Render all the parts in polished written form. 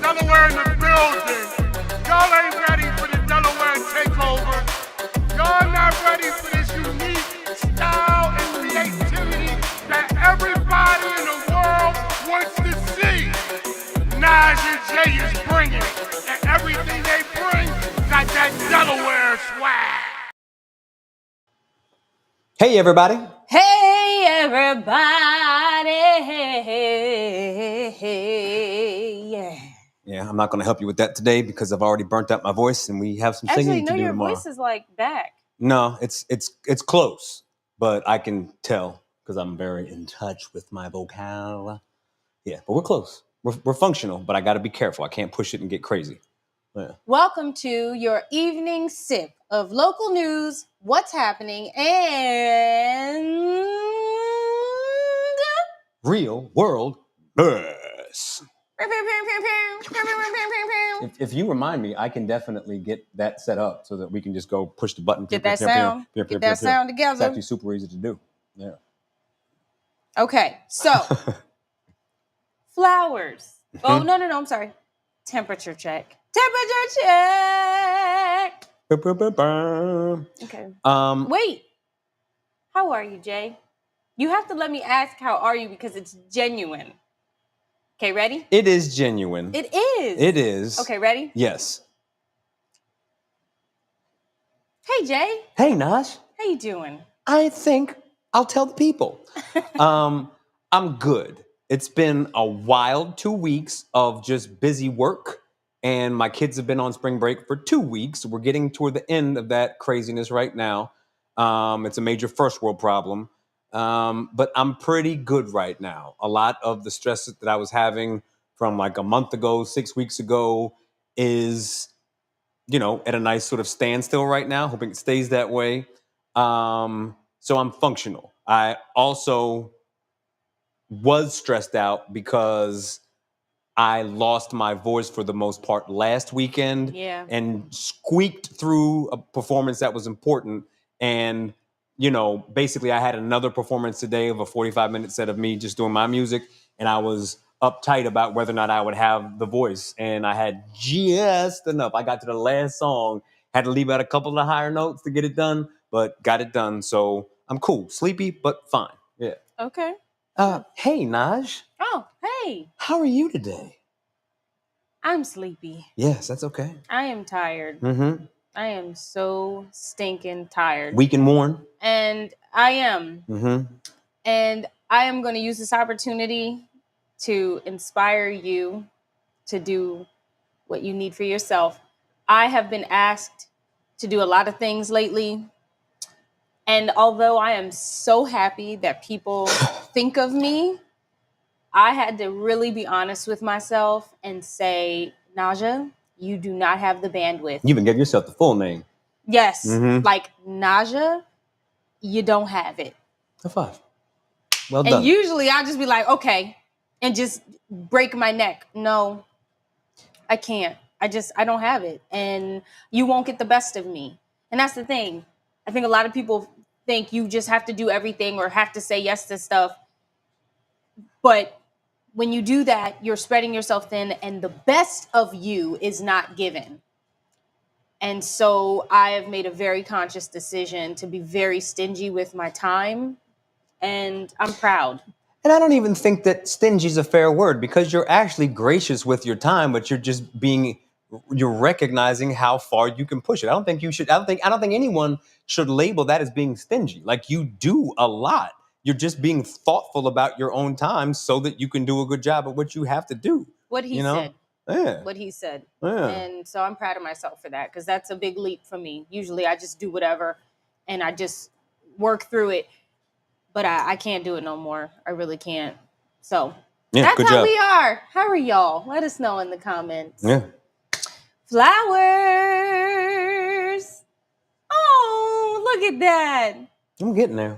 Delaware in the building. Y'all ain't ready for the Delaware takeover. Y'all not ready for this unique style and creativity that everybody in the world wants to see. Nas and Jay is bringing it, and everything they bring got that Delaware swag. Hey, everybody. Hey, everybody. Yeah. Yeah, I'm not going to help you with that today because I've already burnt out my voice and we have some singing to do your tomorrow. voice is like back. No, it's close, but I can tell because I'm very in touch with my vocal. Yeah, but we're close. We're functional, but I got to be careful. I can't push it and get crazy. Yeah. Welcome to your evening sip of local news, what's happening, and Real world buzz. If you remind me, I can definitely get that set up so that we can just go push the button. Get that sound together. It's actually super easy to do. Yeah. Okay, so flowers. Oh, no, I'm sorry. Temperature check. Okay. Wait. How are you, Jay? You have to let me ask how are you because it's genuine. Okay, ready? It is genuine. It is. It is. Okay, ready? Yes. Hey, Jay. Hey, Nash. How you doing? I think I'll tell the people. I'm good. It's been a wild 2 weeks of just busy work, and my kids have been on spring break for 2 weeks. We're getting toward the end of that craziness right now. It's a major first world problem, but I'm pretty good right now. A lot of the stress that I was having from like a month ago, 6 weeks ago, is at a nice sort of standstill right now, hoping it stays that way. So I'm functional. I also was stressed out because I lost my voice for the most part last weekend. Yeah. And squeaked through a performance that was important. And, basically I had another performance today of a 45-minute set of me just doing my music. And I was uptight about whether or not I would have the voice. And I had just enough. I got to the last song, had to leave out a couple of higher notes to get it done, but got it done. So I'm cool. Sleepy, but fine. Yeah. Okay. Hey, Naj. Oh, hey. How are you today? I'm sleepy. Yes, that's okay. I am tired. Mm-hmm. I am so stinking tired. Weak and worn. And I am. Mm-hmm. And I am going to use this opportunity to inspire you to do what you need for yourself. I have been asked to do a lot of things lately. And although I am so happy that people think of me, I had to really be honest with myself and say, Naja, you do not have the bandwidth. You even gave yourself the full name. Yes. Mm-hmm. Like, Naja, you don't have it. High five. Well done. And usually I'll just be like, okay, and just break my neck. No, I can't. I don't have it. And you won't get the best of me. And that's the thing. I think a lot of people think you just have to do everything or have to say yes to stuff. But when you do that, you're spreading yourself thin and the best of you is not given. And so I have made a very conscious decision to be very stingy with my time. And I'm proud. And I don't even think that stingy is a fair word because you're actually gracious with your time, but you're recognizing how far you can push it. I don't think anyone should label that as being stingy. Like, you do a lot. You're just being thoughtful about your own time so that you can do a good job at what you have to do. What he said. Yeah. What he said. Yeah. And so I'm proud of myself for that because that's a big leap for me. Usually I just do whatever and I just work through it. But I can't do it no more. I really can't. So that's how job. we are. How are y'all? Let us know in the comments. Yeah. Flowers. Oh, look at that. I'm getting there.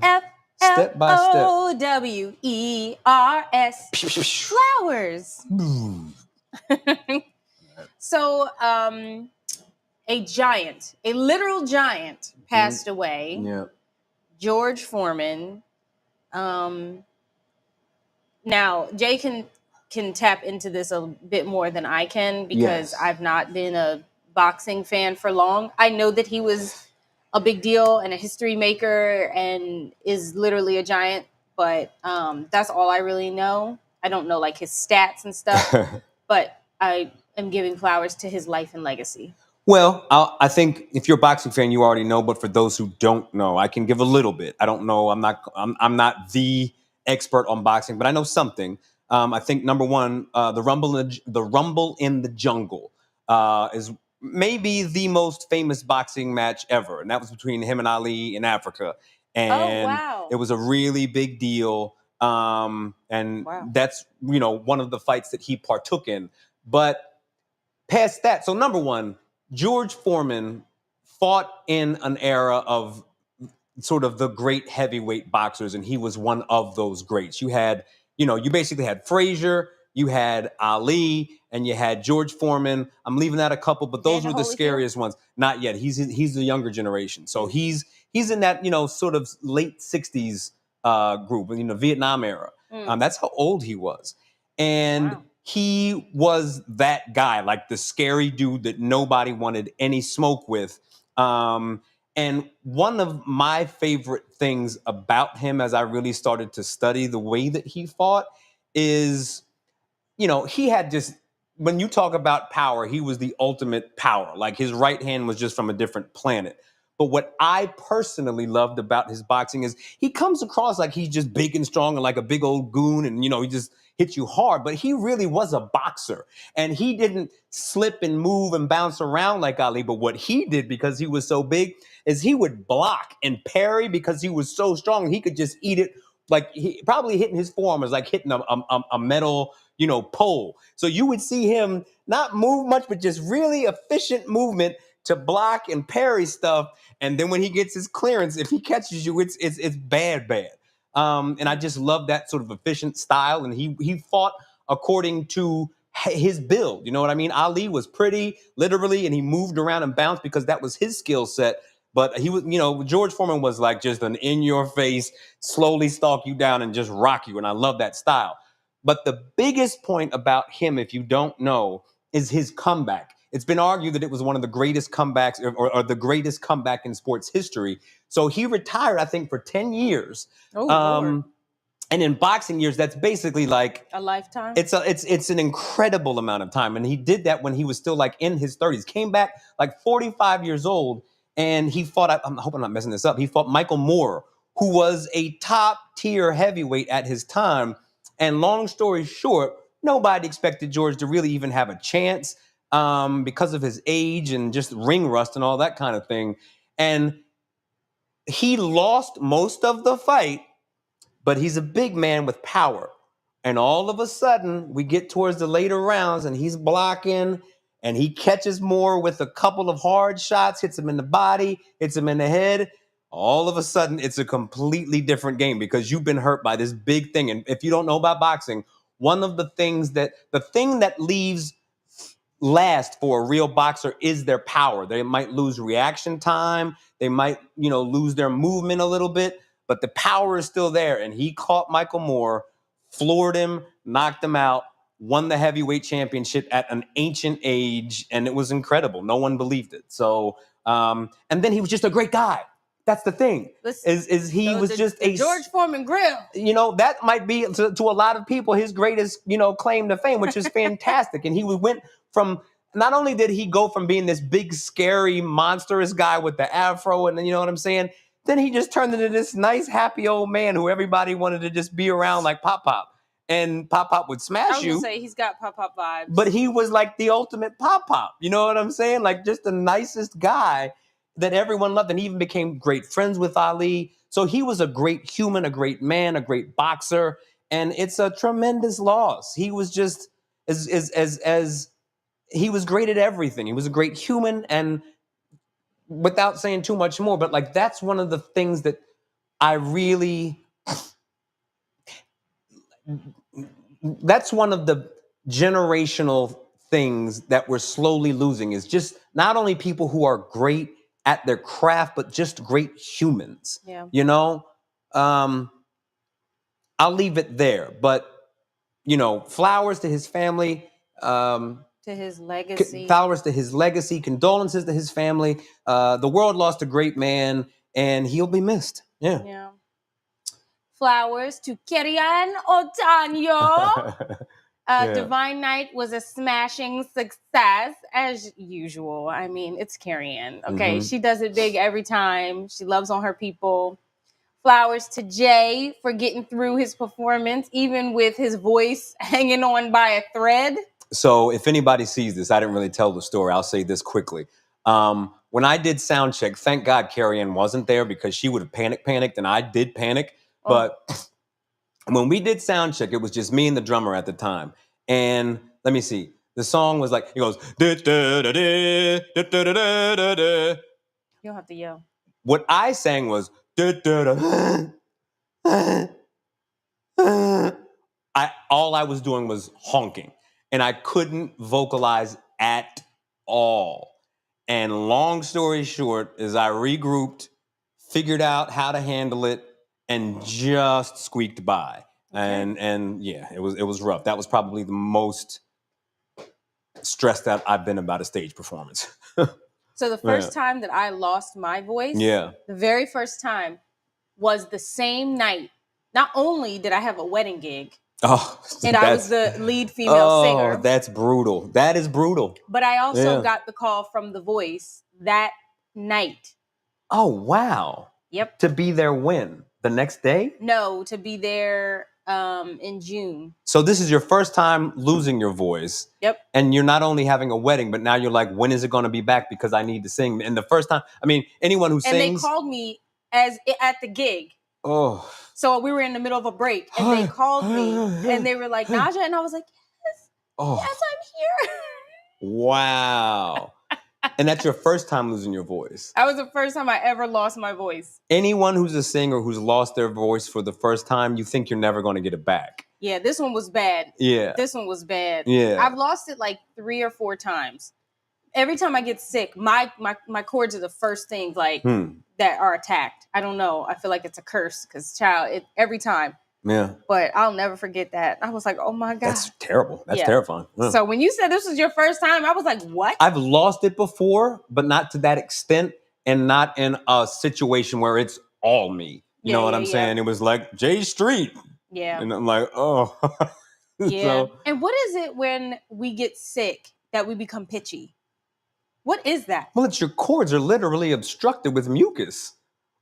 Step by step. Flowers. Flowers. So, a literal giant passed away. Yeah. George Foreman. Now, Jay can can tap into this a bit more than I can because Yes. I've not been a boxing fan for long. I know that he was a big deal and a history maker and is literally a giant, but that's all I really know. I don't know like his stats and stuff, but I am giving flowers to his life and legacy. Well, I think if you're a boxing fan, you already know. But for those who don't know, I can give a little bit. I don't know. I'm not the expert on boxing, but I know something. I think number one, the Rumble in the Jungle is maybe the most famous boxing match ever, and that was between him and Ali in Africa, Oh, and wow. it was a really big deal. And Wow. that's one of the fights that he partook in, but. Past that, so number one, George Foreman fought in an era of sort of the great heavyweight boxers, and he was one of those greats. You basically had Frazier, you had Ali, and you had George Foreman. I'm leaving out a couple, but those Evander were the Holyfield? scariest ones. Not yet. He's the younger generation, so he's in that sort of late '60s group, Vietnam era. That's how old he was, and. Wow. He was that guy, like the scary dude that nobody wanted any smoke with. And one of my favorite things about him as I really started to study the way that he fought is, he had just, when you talk about power, he was the ultimate power. Like his right hand was just from a different planet. But what I personally loved about his boxing is he comes across like he's just big and strong and like a big old goon and, he just hits you hard. But he really was a boxer and he didn't slip and move and bounce around like Ali. But what he did because he was so big is he would block and parry because he was so strong. He could just eat it. Like he probably hitting his forearm was like hitting a metal, pole. So you would see him not move much, but just really efficient movement to block and parry stuff. And then when he gets his clearance, if he catches you, it's bad. And I just love that sort of efficient style. And he fought according to his build. You know what I mean? Ali was pretty, literally, and he moved around and bounced because that was his skill set. But he was, George Foreman was like just an in-your-face, slowly stalk you down and just rock you. And I love that style. But the biggest point about him, if you don't know, is his comeback. It's been argued that it was one of the greatest comebacks or the greatest comeback in sports history. So he retired, I think, for 10 years. Oh, Lord. And in boxing years, that's basically like A lifetime? it's an incredible amount of time. And he did that when he was still like in his 30s. Came back like 45 years old, and he fought, I hope I'm not messing this up, he fought Michael Moore, who was a top tier heavyweight at his time. And long story short, nobody expected George to really even have a chance because of his age and just ring rust and all that kind of thing. And he lost most of the fight, but he's a big man with power. And all of a sudden, we get towards the later rounds and he's blocking and he catches Moore with a couple of hard shots, hits him in the body, hits him in the head. All of a sudden, it's a completely different game because you've been hurt by this big thing. And if you don't know about boxing, the thing that leaves last for a real boxer is their power. They might lose reaction time. They might, lose their movement a little bit, but the power is still there. And he caught Michael Moore, floored him, knocked him out, won the heavyweight championship at an ancient age. And it was incredible. No one believed it. So, and then he was just a great guy. That's the thing. He was just a George Foreman grill. That might be to a lot of people his greatest, claim to fame, which is fantastic. And he went from, not only did he go from being this big, scary, monstrous guy with the afro, and then, you know what I'm saying? Then he just turned into this nice, happy old man who everybody wanted to just be around like Pop Pop. And Pop Pop would smash you. I was going to say, he's got Pop Pop vibes. But he was like the ultimate Pop Pop. You know what I'm saying? Like just the nicest guy that everyone loved. And he even became great friends with Ali. So he was a great human, a great man, a great boxer. And it's a tremendous loss. He was just as he was great at everything. He was a great human, and without saying too much more, but like that's one of the things that that's one of the generational things that we're slowly losing is just not only people who are great at their craft, but just great humans. Yeah. I'll leave it there, but flowers to his family. To his legacy. Flowers to his legacy. Condolences to his family. The world lost a great man, and he'll be missed. Yeah. Yeah. Flowers to Kerian Otanyo. Yeah. Divine Night was a smashing success as usual. I mean, it's Carrie-Ann. Okay, she does it big every time. She loves on her people. Flowers to Jay for getting through his performance, even with his voice hanging on by a thread. So if anybody sees this, I didn't really tell the story. I'll say this quickly. When I did sound check, thank God Carrie-Ann wasn't there because she would have panicked, and I did panic. But when we did sound check, it was just me and the drummer at the time. And let me see. The song was like, it goes, da, da, da, da, da, da, da, da, da. You don't have to yell. What I sang was, da, da, da. All I was doing was honking. And I couldn't vocalize at all. And long story short is I regrouped, figured out how to handle it, and just squeaked by. Okay. And yeah, it was rough. That was probably the most stressed that I've been about a stage performance. So the first time that I lost my voice, the very first time was the same night. Not only did I have a wedding gig, and I was the lead female singer. Oh, that's brutal. That is brutal. But I also got the call from The Voice that night. Oh, wow. Yep. To be there when? The next day? No, to be there in June. So this is your first time losing your voice. Yep. And you're not only having a wedding, but now you're like, when is it going to be back? Because I need to sing. And the first time, I mean, anyone who sings. And they called me at the gig. Oh. So we were in the middle of a break, and they called me, and they were like, Naja, and I was like, yes, yes, I'm here. Wow. And that's your first time losing your voice. That was the first time I ever lost my voice. Anyone who's a singer who's lost their voice for the first time, you think you're never going to get it back. Yeah, this one was bad. Yeah. This one was bad. Yeah. I've lost it like 3 or 4 times. Every time I get sick, my cords are the first things like that are attacked. I don't know. I feel like it's a curse because every time. Yeah. But I'll never forget that. I was like, oh my God. That's terrible. That's terrifying. Yeah. So when you said this was your first time, I was like, what? I've lost it before, but not to that extent and not in a situation where it's all me. You know what I'm saying? It was like J Street. Yeah. And I'm like, oh. Yeah. So, and what is it when we get sick that we become pitchy? What is that? Well, it's your cords are literally obstructed with mucus.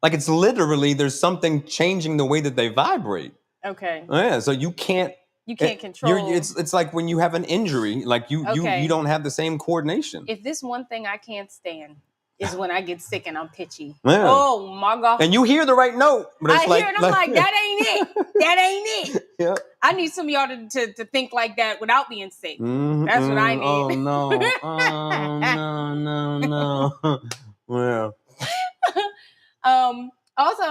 Like it's literally, there's something changing the way that they vibrate. Okay. Yeah, so you can't control. It's like when you have an injury, like you don't have the same coordination. If this one thing I can't stand is when I get sick and I'm pitchy. Yeah. Oh my God. And you hear the right note, but it's I hear it and I'm like, that ain't it. That ain't it. Yeah. I need some of y'all to think like that without being sick. That's what I need. Oh no. Oh no. Well. Also,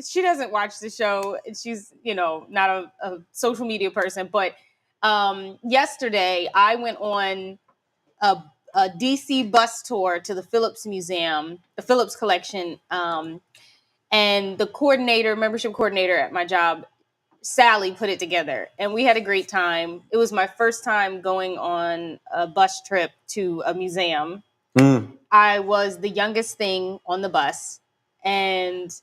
she doesn't watch the show. She's, not a social media person. But yesterday, I went on a DC bus tour to the Phillips Museum, the Phillips Collection. And the membership coordinator at my job, Sally, put it together. And we had a great time. It was my first time going on a bus trip to a museum. I was the youngest thing on the bus. And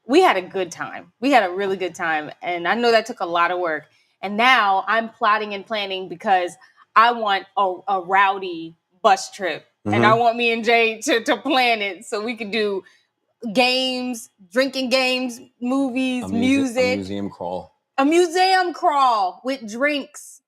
we had a good time. We had a really good time. And I know that took a lot of work. And now I'm plotting and planning because I want a rowdy bus trip. And I want me and Jay to plan it so we could do games, drinking games, movies, music. A museum crawl. A museum crawl with drinks.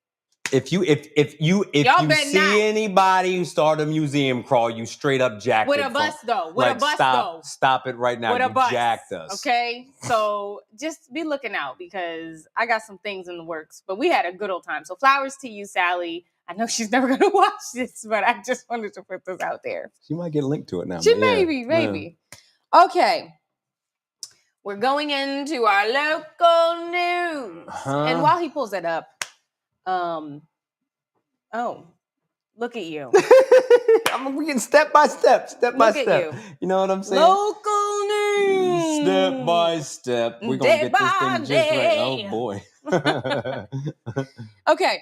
If you see anybody who start a museum crawl, you straight up jacked with it. A bus though. Stop it right now. You jacked us. Okay? So just be looking out because I got some things in the works. But we had a good old time. So flowers to you, Sally. I know she's never going to watch this, but I just wanted to put this out there. She might get linked to it now. Maybe. Yeah. Okay. We're going into our local news. And while he pulls that up, look at you. We can step by step. You. You know what I'm saying? Local Step by step. We're going to get this thing just right. Oh, boy. Okay.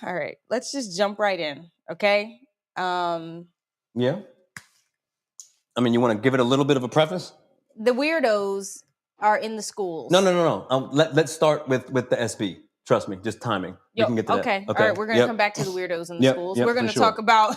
All right. Let's just jump right in. Okay. Yeah. I mean, you want to give it a little bit of a preface? The weirdos are in the schools. No. Let's start with the SB. Trust me, just timing. We can get to that. Okay. All right. We're going to come back to the weirdos in the schools. We're going to talk about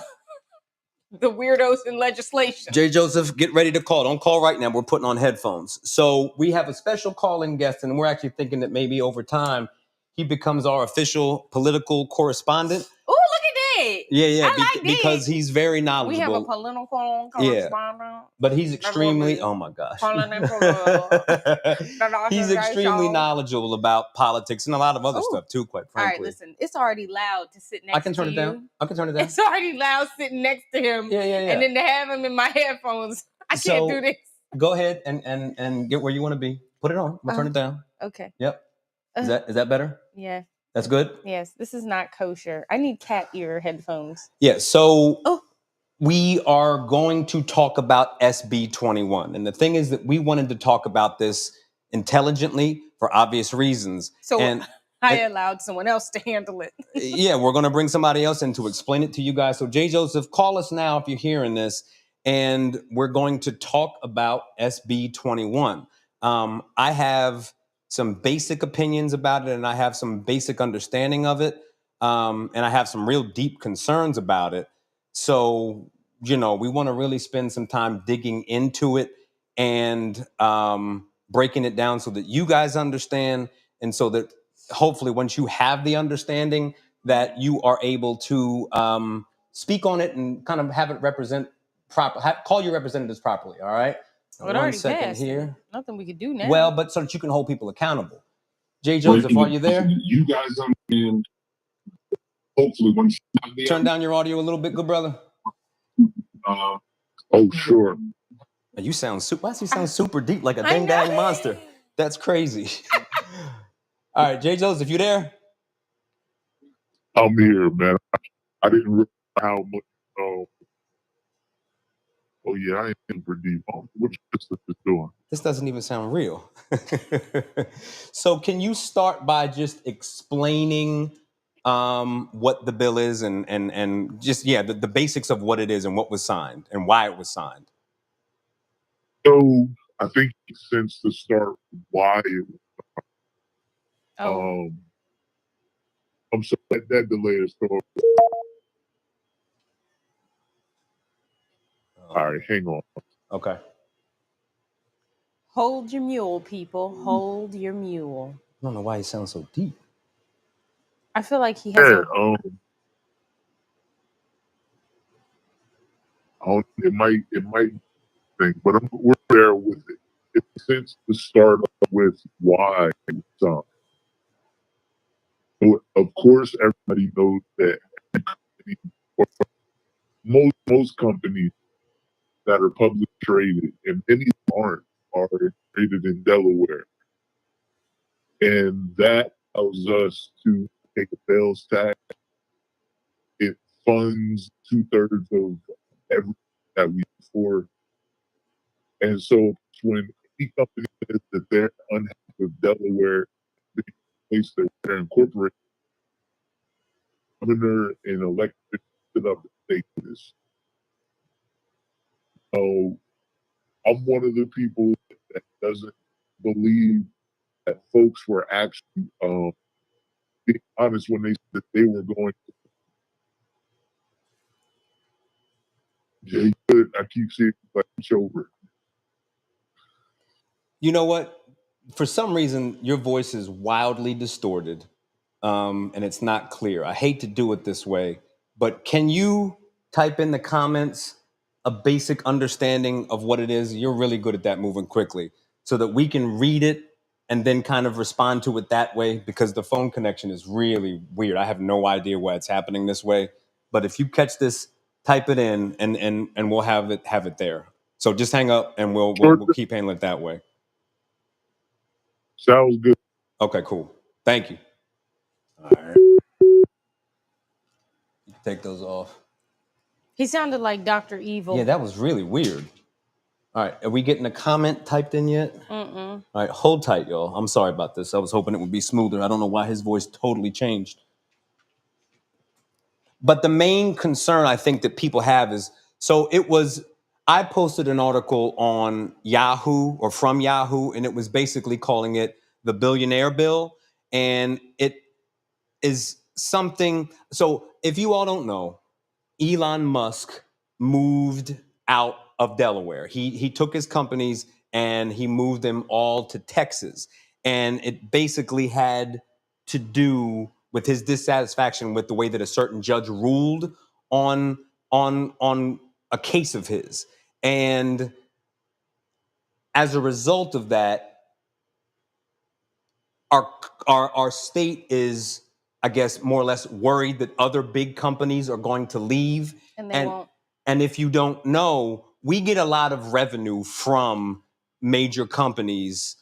the weirdos in legislation. J. Joseph, get ready to call. Don't call right now. We're putting on headphones. So we have a special call-in guest, and we're actually thinking that maybe over time he becomes our official political correspondent. Oh, look at that. Yeah. I like because he's very knowledgeable. We have a political correspondent. But he's extremely, oh my gosh. He's extremely knowledgeable about politics and a lot of other stuff too, quite frankly. All right, listen, it's already loud to sit next to you. I can turn it down. It's already loud sitting next to him. Yeah. And then to have him in my headphones, I can't do this. Go ahead and get where you want to be. Put it on. I'm gonna turn it down. Okay. Yep. Is that better? Yeah. That's good? Yes. This is not kosher. I need cat ear headphones. Yeah. So we are going to talk about SB21. And the thing is that we wanted to talk about this intelligently for obvious reasons. So I allowed someone else to handle it. Yeah, we're going to bring somebody else in to explain it to you guys. So J. Joseph, call us now if you're hearing this. And we're going to talk about SB21. I have some basic opinions about it, and I have some basic understanding of it. And I have some real deep concerns about it. So, we want to really spend some time digging into it and breaking it down so that you guys understand, and so that hopefully once you have the understanding that you are able to speak on it and kind of have it represent call your representatives properly. All right. Well, it already passed here. Nothing we could do now. Well, but so that you can hold people accountable. J. Joseph, are you there? You guys understand. Hopefully, once turn down your audio a little bit, good brother. Oh, sure. You sound super. Why does he sound super deep, like a dang monster? That's crazy. All right, J. Joseph, you there? I'm here, man. I didn't realize how much. Oh yeah, I am super deep. What you doing? This doesn't even sound real. So, can you start by just explaining what the bill is and just the basics of what it is and what was signed and why it was signed? So, I think since the start, why it was. I'm sorry that delay is so. All right, hang on. Okay. Hold your mule, people. Hold your mule. I don't know why he sounds so deep. I feel like he has it might think, but we're there with it. Since the start with why some. Of course, everybody knows that most companies that are publicly traded, and many aren't, are traded in Delaware. And that allows us to take a sales tax. It funds 2/3 of everything that we afford. And so when any company says that they're unhappy with Delaware, the place that they're incorporated, governor and elected stood up and say this. So I'm one of the people that doesn't believe that folks were actually being honest when they said that they were going to. I keep seeing like it's over. You know what? For some reason, your voice is wildly distorted, and it's not clear. I hate to do it this way, but can you type in the comments a basic understanding of what it is? You're really good at that, moving quickly, so that we can read it and then kind of respond to it that way, because the phone connection is really weird. I have no idea why it's happening this way, but if you catch this, type it in and we'll have it there. So just hang up and we'll keep handling it that way. Sounds good. Okay, cool. Thank you. All right. You can take those off. He sounded like Dr. Evil. Yeah, that was really weird. All right, are we getting a comment typed in yet? Mm-mm. All right, hold tight, y'all. I'm sorry about this. I was hoping it would be smoother. I don't know why his voice totally changed. But the main concern I think that people have is, I posted an article on Yahoo or from Yahoo, and it was basically calling it the billionaire bill. And it is something, so if you all don't know, Elon Musk moved out of Delaware. He took his companies and he moved them all to Texas. And it basically had to do with his dissatisfaction with the way that a certain judge ruled on on a case of his. And as a result of that, our our state is, I guess, more or less worried that other big companies are going to leave. And they won't. And if you don't know, we get a lot of revenue from major companies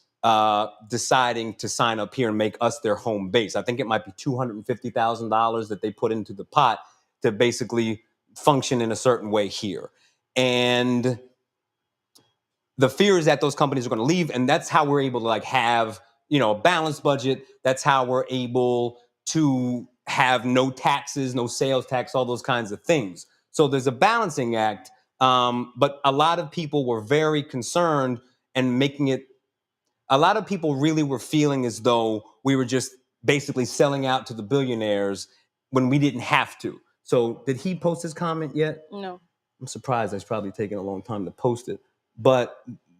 deciding to sign up here and make us their home base. I think it might be $250,000 that they put into the pot to basically function in a certain way here. And the fear is that those companies are going to leave, and that's how we're able to have a balanced budget. That's how we're able to have no taxes, no sales tax, all those kinds of things. So there's a balancing act, but a lot of people were very concerned and making it. A lot of people really were feeling as though we were just basically selling out to the billionaires when we didn't have to. So did he post his comment yet? No. I'm surprised it's probably taken a long time to post it. But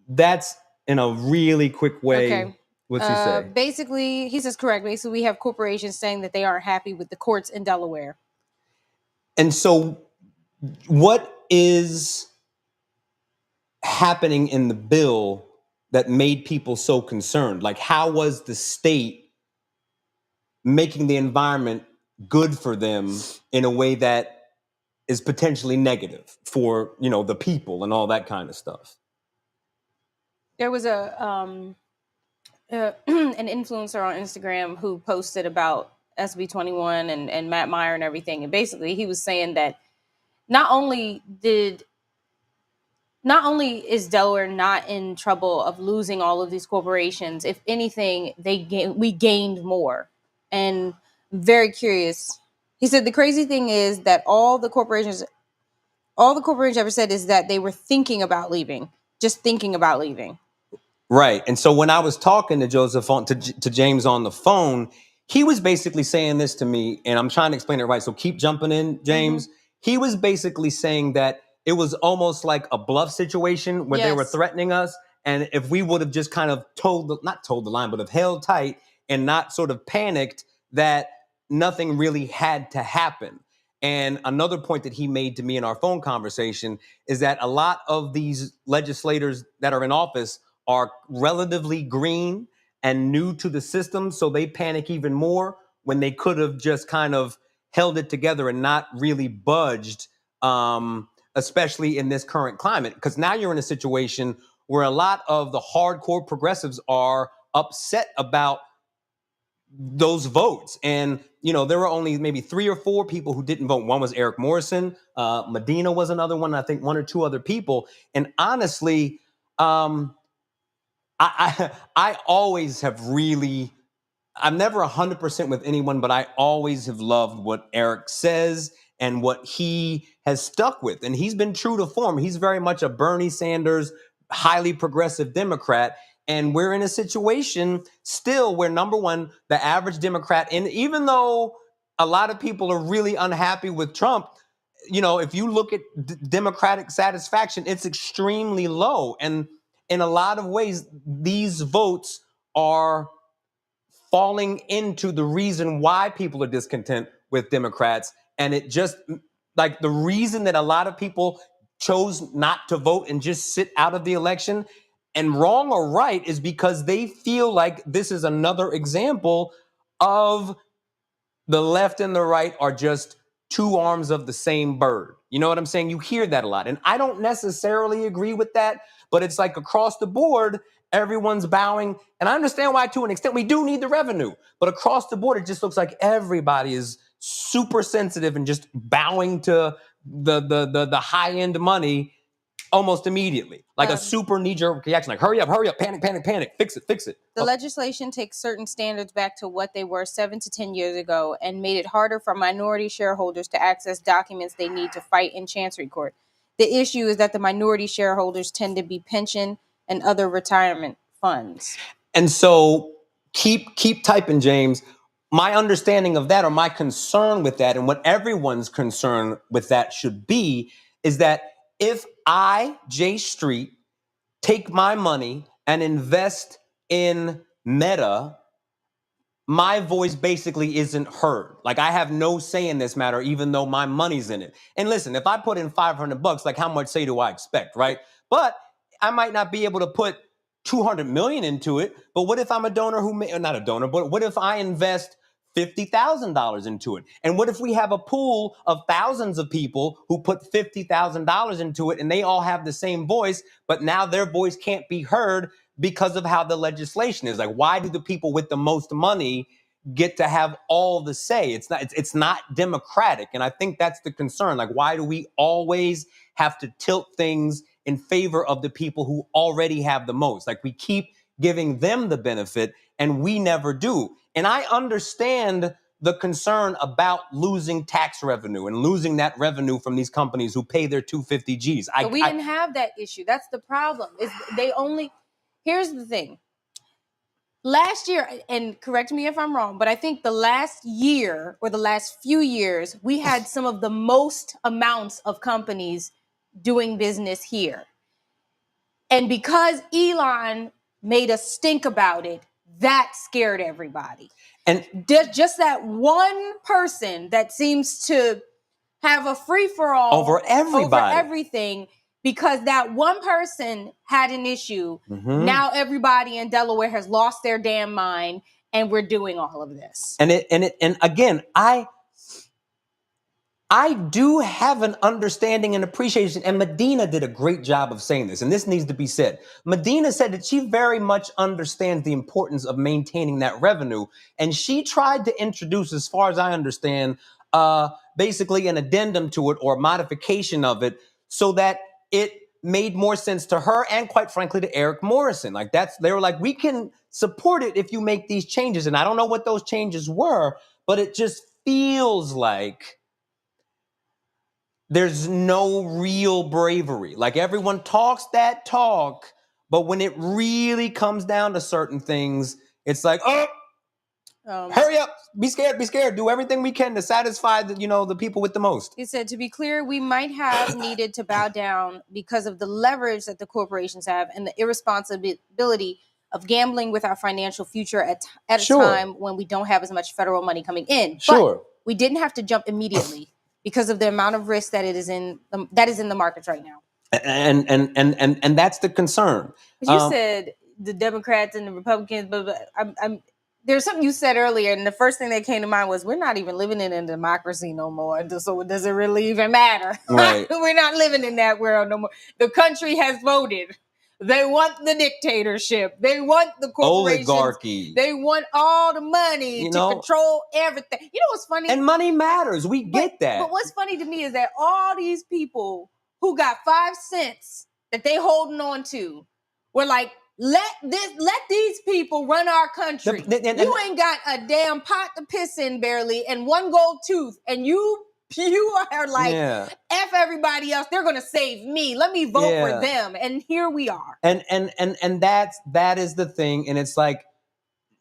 that's in a really quick way. Okay. What's he say? Basically, he says correct. Basically, we have corporations saying that they aren't happy with the courts in Delaware. And so what is happening in the bill that made people so concerned? Like, how was the state making the environment good for them in a way that is potentially negative for, the people and all that kind of stuff? There was an influencer on Instagram who posted about SB21 and Matt Meyer and everything. And basically he was saying that not only is Delaware not in trouble of losing all of these corporations, if anything, we gained more. And very curious. He said the crazy thing is that all the corporations ever said is that they were thinking about leaving, just thinking about leaving. Right. And so when I was talking to Joseph to James on the phone, he was basically saying this to me, and I'm trying to explain it right. So keep jumping in, James. Mm-hmm. He was basically saying that it was almost like a bluff situation where they were threatening us. And if we would have just kind of not told the line, but have held tight and not sort of panicked, that nothing really had to happen. And another point that he made to me in our phone conversation is that a lot of these legislators that are in office are relatively green and new to the system, so they panic even more when they could have just kind of held it together and not really budged, especially in this current climate. Because now you're in a situation where a lot of the hardcore progressives are upset about those votes. And, there were only maybe 3 or 4 people who didn't vote. One was Eric Morrison. Medina was another one. I think 1 or 2 other people. And honestly, I always have I'm never 100% with anyone, but I always have loved what Eric says and what he has stuck with. And he's been true to form. He's very much a Bernie Sanders, highly progressive Democrat. And we're in a situation still where, number one, the average Democrat, and even though a lot of people are really unhappy with Trump, if you look at Democratic satisfaction, it's extremely low. And in a lot of ways, these votes are falling into the reason why people are discontent with Democrats. And it just, like, the reason that a lot of people chose not to vote and just sit out of the election, and wrong or right, is because they feel like this is another example of the left and the right are just 2 arms of the same bird. You know what I'm saying? You hear that a lot. And I don't necessarily agree with that, but it's like across the board, everyone's bowing. And I understand why, to an extent, we do need the revenue. But across the board, it just looks like everybody is super sensitive and just bowing to the high-end money almost immediately, like a super knee-jerk reaction, like hurry up, panic, fix it. The legislation takes certain standards back to what they were 7 to 10 years ago and made it harder for minority shareholders to access documents they need to fight in Chancery Court. The issue is that the minority shareholders tend to be pension and other retirement funds. And so keep typing, James. My understanding of that, or my concern with that, and what everyone's concern with that should be, is that if I, Jay Street, take my money and invest in Meta, my voice basically isn't heard. Like, I have no say in this matter, even though my money's in it. And listen, if I put in $500, like, how much say do I expect, right? But I might not be able to put 200 million into it. But what if I'm a donor who may, not a donor, but what if I invest $50,000 into it? And what if we have a pool of thousands of people who put $50,000 into it and they all have the same voice, but now their voice can't be heard because of how the legislation is? Like, why do the people with the most money get to have all the say? It's not democratic. And I think that's the concern. Like, why do we always have to tilt things in favor of the people who already have the most? Like, we keep giving them the benefit and we never do. And I understand the concern about losing tax revenue and losing that revenue from these companies who pay their 250 Gs. But we didn't have that issue. That's the problem. Here's the thing. Last year, and correct me if I'm wrong, but I think the last year or the last few years, we had some of the most amounts of companies doing business here. And because Elon made us stink about it, that scared everybody. And just that one person that seems to have a free-for-all over everything, because that one person had an issue. Mm-hmm. Now everybody in Delaware has lost their damn mind, and we're doing all of this. And again, I do have an understanding and appreciation, and Medina did a great job of saying this, and this needs to be said. Medina said that she very much understands the importance of maintaining that revenue, and she tried to introduce, as far as I understand, basically an addendum to it or a modification of it so that it made more sense to her and, quite frankly, to Eric Morrison. Like, they were like, we can support it if you make these changes, and I don't know what those changes were, but it just feels like there's no real bravery. Like, everyone talks that talk, but when it really comes down to certain things, it's like, hurry up, be scared, do everything we can to satisfy the people with the most. He said, to be clear, we might have needed to bow down because of the leverage that the corporations have and the irresponsibility of gambling with our financial future at a time when we don't have as much federal money coming in. Sure. But we didn't have to jump immediately because of the amount of risk that is in the markets right now. And that's the concern. You said the Democrats and the Republicans, but there's something you said earlier, and the first thing that came to mind was, we're not even living in a democracy no more, so does it really even matter? Right. We're not living in that world no more. The country has voted. They want the dictatorship. They want the corporations. Oligarchy. They want all the money to control everything. You know what's funny? And money matters. We get that. But what's funny to me is that all these people who got 5 cents that they holding on to were like, let these people run our country. You ain't got a damn pot to piss in barely and one gold tooth, and you are like, F everybody else. They're gonna save me. Let me vote for them. And here we are. And that is the thing. And it's like,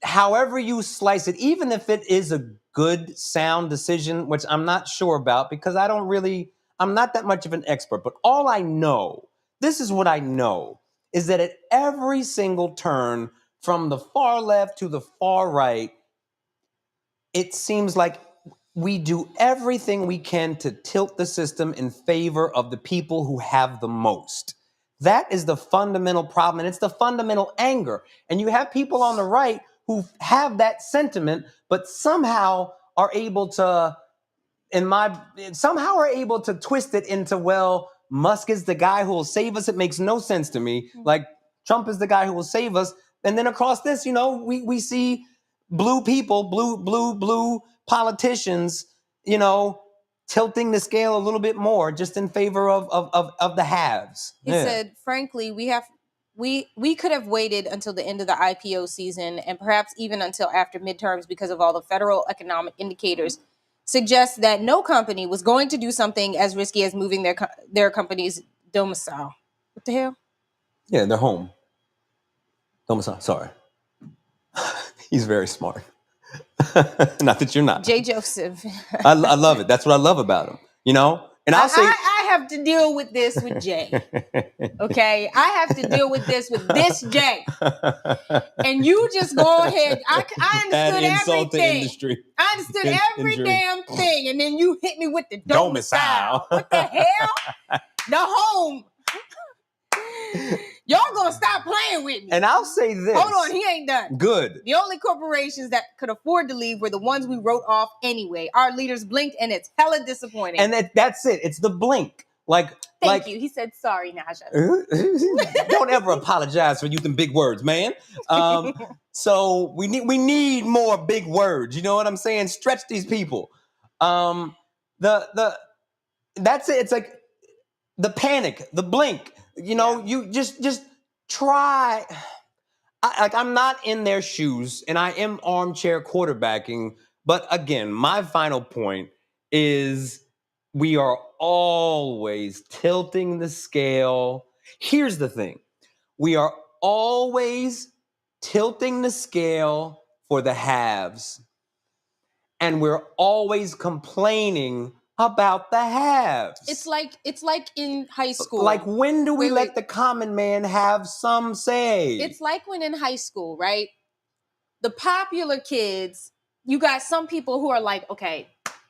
however you slice it, even if it is a good, sound decision, which I'm not sure about because I'm not that much of an expert, but all I know, this is what I know, is that at every single turn from the far left to the far right, it seems like we do everything we can to tilt the system in favor of the people who have the most. That is the fundamental problem, and it's the fundamental anger. And you have people on the right who have that sentiment, but somehow are able to twist it into, well, Musk is the guy who will save us. It makes no sense to me. Like, Trump is the guy who will save us. And then across this, we see blue people, blue politicians, tilting the scale a little bit more just in favor of the haves. He said, frankly, we could have waited until the end of the IPO season and perhaps even until after midterms because of all the federal economic indicators suggest that no company was going to do something as risky as moving their company's domicile. What the hell? Yeah, they're home. Domicile, sorry. He's very smart. Not that you're not. J. Joseph. I love it. That's what I love about him. You know? And I'll say... I have to deal with this with Jay. Okay? I have to deal with this Jay. And you just go ahead. I understood everything. Industry. I understood every damn thing. And then you hit me with the domicile. What the hell? The home. Y'all gonna stop playing with me. And I'll say this. Hold on, he ain't done. Good. The only corporations that could afford to leave were the ones we wrote off anyway. Our leaders blinked, and it's hella disappointing. And that's it. It's the blink. Thank you. He said sorry, Naja. Don't ever apologize for using big words, man. So we need more big words. You know what I'm saying? Stretch these people. That's it. It's like the panic, the blink. You know, you just try. I'm not in their shoes, and I am armchair quarterbacking. But again, my final point is we are always tilting the scale. Here's the thing. We are always tilting the scale for the haves. And we're always complaining about the haves. It's like in high school. Like, when do we let the common man have some say? It's like when in high school, right? The popular kids, you got some people who are like, okay,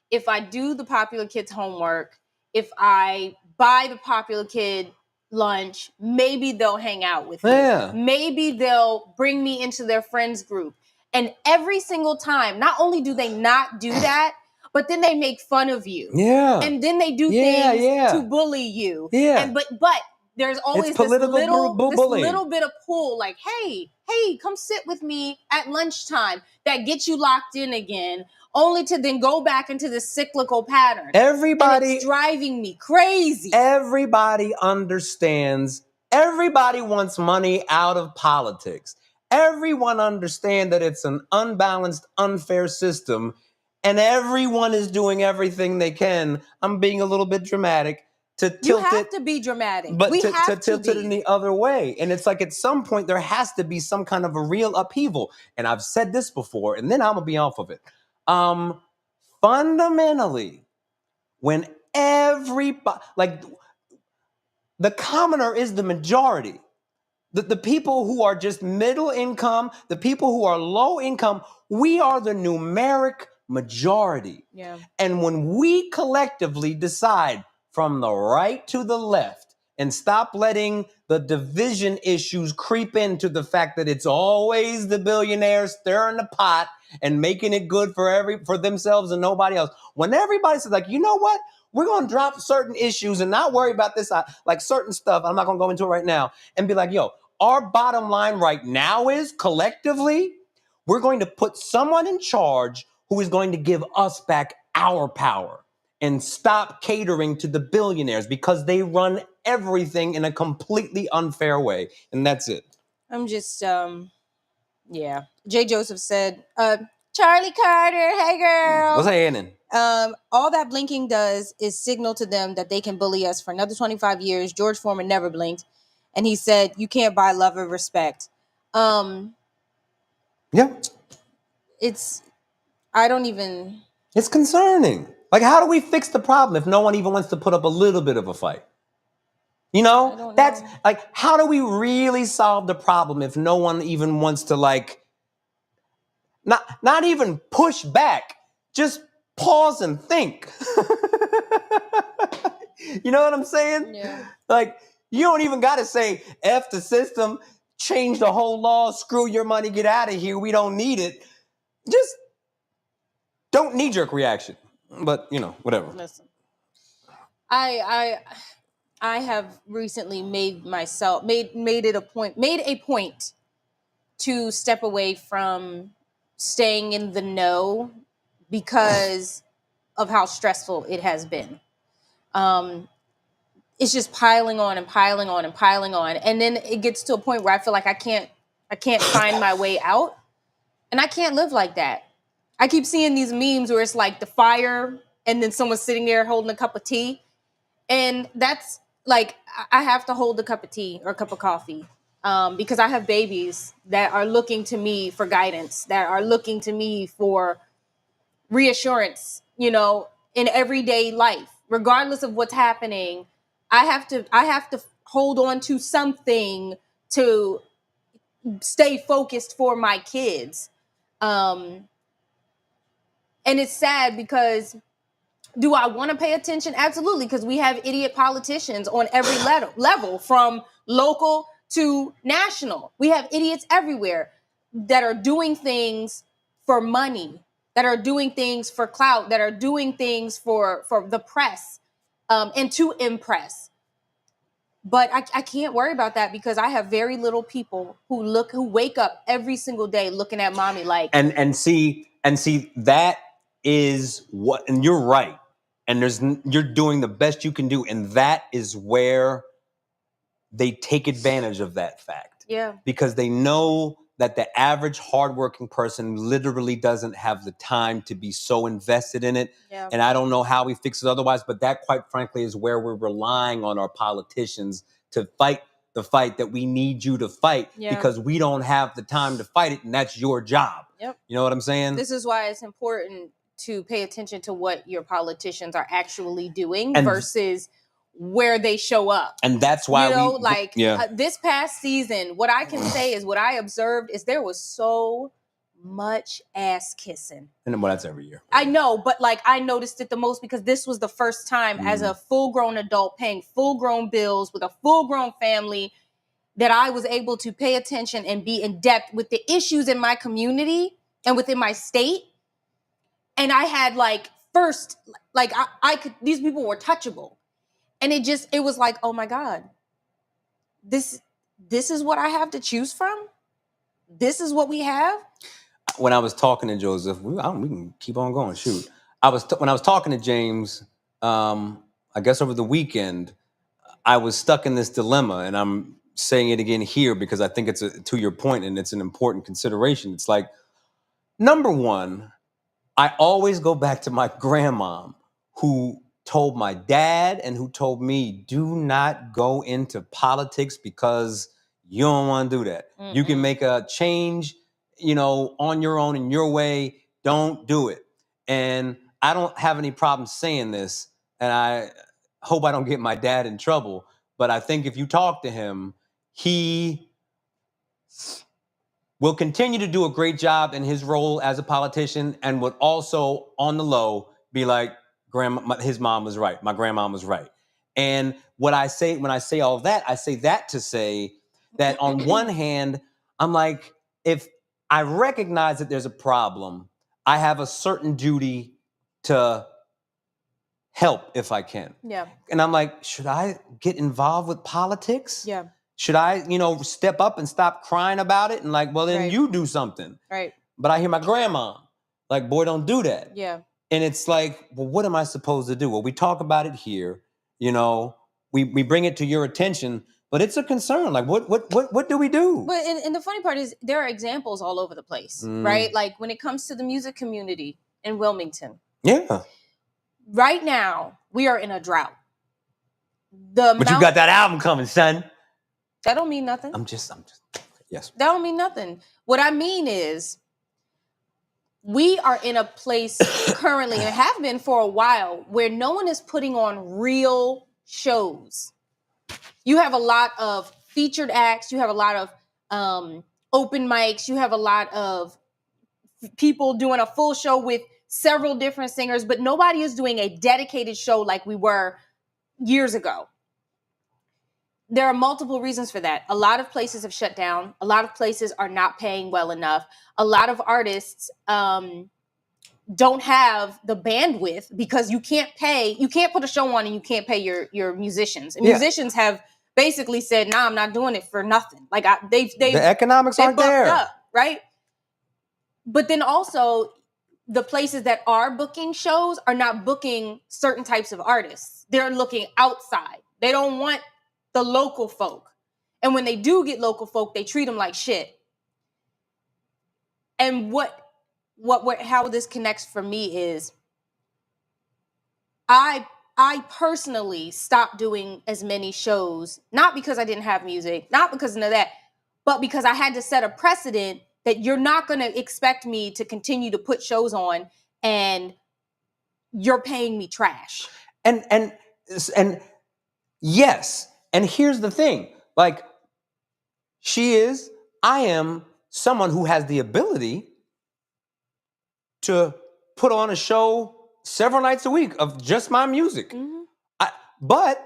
if I do the popular kid's homework, if I buy the popular kid lunch, maybe they'll hang out with me. Maybe they'll bring me into their friends group. And every single time, not only do they not do that, but then they make fun of you. Yeah. And then they do things to bully you. Yeah. And but there's always this little bit of pull, like, hey, come sit with me at lunchtime, that gets you locked in again, only to then go back into this cyclical pattern. Everybody, and it's driving me crazy. Everybody understands. Everybody wants money out of politics. Everyone understands that it's an unbalanced, unfair system. And everyone is doing everything they can. I'm being a little bit dramatic to tilt it. You have to be dramatic. But to tilt it in the other way. And it's like at some point there has to be some kind of a real upheaval. And I've said this before, and then I'm going to be off of it. Fundamentally, when everybody, like, the commoner is the majority. The people who are just middle income, the people who are low income, we are the numeric majority. Yeah. And when we collectively decide from the right to the left and stop letting the division issues creep into the fact that it's always the billionaires stirring the pot and making it good for themselves and nobody else. When everybody says, like, you know what? We're going to drop certain issues and not worry about this, like certain stuff. I'm not going to go into it right now, and be like, yo, our bottom line right now is collectively, we're going to put someone in charge who is going to give us back our power and stop catering to the billionaires because they run everything in a completely unfair way. And that's it. I'm just, yeah. J. Joseph said, Charlie Carter, hey girl. What's happening? All that blinking does is signal to them that they can bully us for another 25 years. George Foreman never blinked. And he said, you can't buy love or respect. Yeah. It's concerning. Like, how do we fix the problem if no one even wants to put up a little bit of a fight? You know, that's like, how do we really solve the problem if no one even wants to, like, not even push back, just pause and think. You know what I'm saying? Yeah. Like, you don't even got to say, F the system, change the whole law, screw your money, get out of here, we don't need it. Just don't knee-jerk reaction. But, you know, whatever. Listen, I have recently made a point to step away from staying in the know, because of how stressful it has been. It's just piling on and piling on and piling on. And then it gets to a point where I feel like I can't find my way out. And I can't live like that. I keep seeing these memes where it's like the fire and then someone's sitting there holding a cup of tea. And that's like, I have to hold a cup of tea or a cup of coffee because I have babies that are looking to me for guidance, that are looking to me for reassurance, you know, in everyday life, regardless of what's happening. I have to hold on to something to stay focused for my kids. And it's sad because do I want to pay attention? Absolutely, because we have idiot politicians on every level, from local to national. We have idiots everywhere that are doing things for money, that are doing things for clout, that are doing things for the press, and to impress. But I can't worry about that because I have very little people who wake up every single day looking at mommy like and see that is what, and you're right. And you're doing the best you can do, and that is where they take advantage of that fact. Yeah. Because they know that the average hardworking person literally doesn't have the time to be so invested in it. Yeah. And I don't know how we fix it otherwise, but that, quite frankly, is where we're relying on our politicians to fight the fight that we need you to fight, because we don't have the time to fight it, and that's your job. Yep. You know what I'm saying? This is why it's important to pay attention to what your politicians are actually doing versus where they show up. And that's why this past season, what I can say is what I observed is there was so much ass kissing. And well, that's every year. I know, but like I noticed it the most because this was the first time as a full-grown adult paying full-grown bills with a full-grown family that I was able to pay attention and be in depth with the issues in my community and within my state. And I had I could, these people were touchable. And it was like, oh my God, this is what I have to choose from? This is what we have? When I was talking to Joseph, we can keep on going, shoot. When I was talking to James, I guess over the weekend, I was stuck in this dilemma, and I'm saying it again here because I think it's to your point, and it's an important consideration. It's like, number one, I always go back to my grandma, who told my dad and who told me, do not go into politics because you don't want to do that. Mm-mm. You can make a change, on your own, in your way. Don't do it. And I don't have any problem saying this, and I hope I don't get my dad in trouble, but I think if you talk to him, he will continue to do a great job in his role as a politician, and would also, on the low, be like, his mom was right. My grandma was right. And what I say when I say all that, I say that to say that on one hand, I'm like, if I recognize that there's a problem, I have a certain duty to help if I can. Yeah. And I'm like, should I get involved with politics? Yeah. Should I, step up and stop crying about it? And like, well, then you do something. Right. But I hear my grandma, like, boy, don't do that. Yeah. And it's like, well, what am I supposed to do? Well, we talk about it here, we bring it to your attention, but it's a concern. Like, what do we do? But and the funny part is there are examples all over the place, right? Like when it comes to the music community in Wilmington. Yeah. Right now, we are in a drought. But you got that album coming, son. That don't mean nothing. I'm just, yes. That don't mean nothing. What I mean is, we are in a place currently, and have been for a while, where no one is putting on real shows. You have a lot of featured acts. You have a lot of open mics. You have a lot of people doing a full show with several different singers, but nobody is doing a dedicated show like we were years ago. There are multiple reasons for that. A lot of places have shut down. A lot of places are not paying well enough. A lot of artists don't have the bandwidth because you can't put a show on and you can't pay your musicians. And musicians have basically said, nah, I'm not doing it for nothing. Like the economics aren't there. Up, right? But then also the places that are booking shows are not booking certain types of artists. They're looking outside. They don't want the local folk. And when they do get local folk, they treat them like shit. And how this connects for me is I personally stopped doing as many shows, not because I didn't have music, not because of that, but because I had to set a precedent that you're not going to expect me to continue to put shows on and you're paying me trash. And yes. And here's the thing. Like, I am someone who has the ability to put on a show several nights a week of just my music. Mm-hmm. But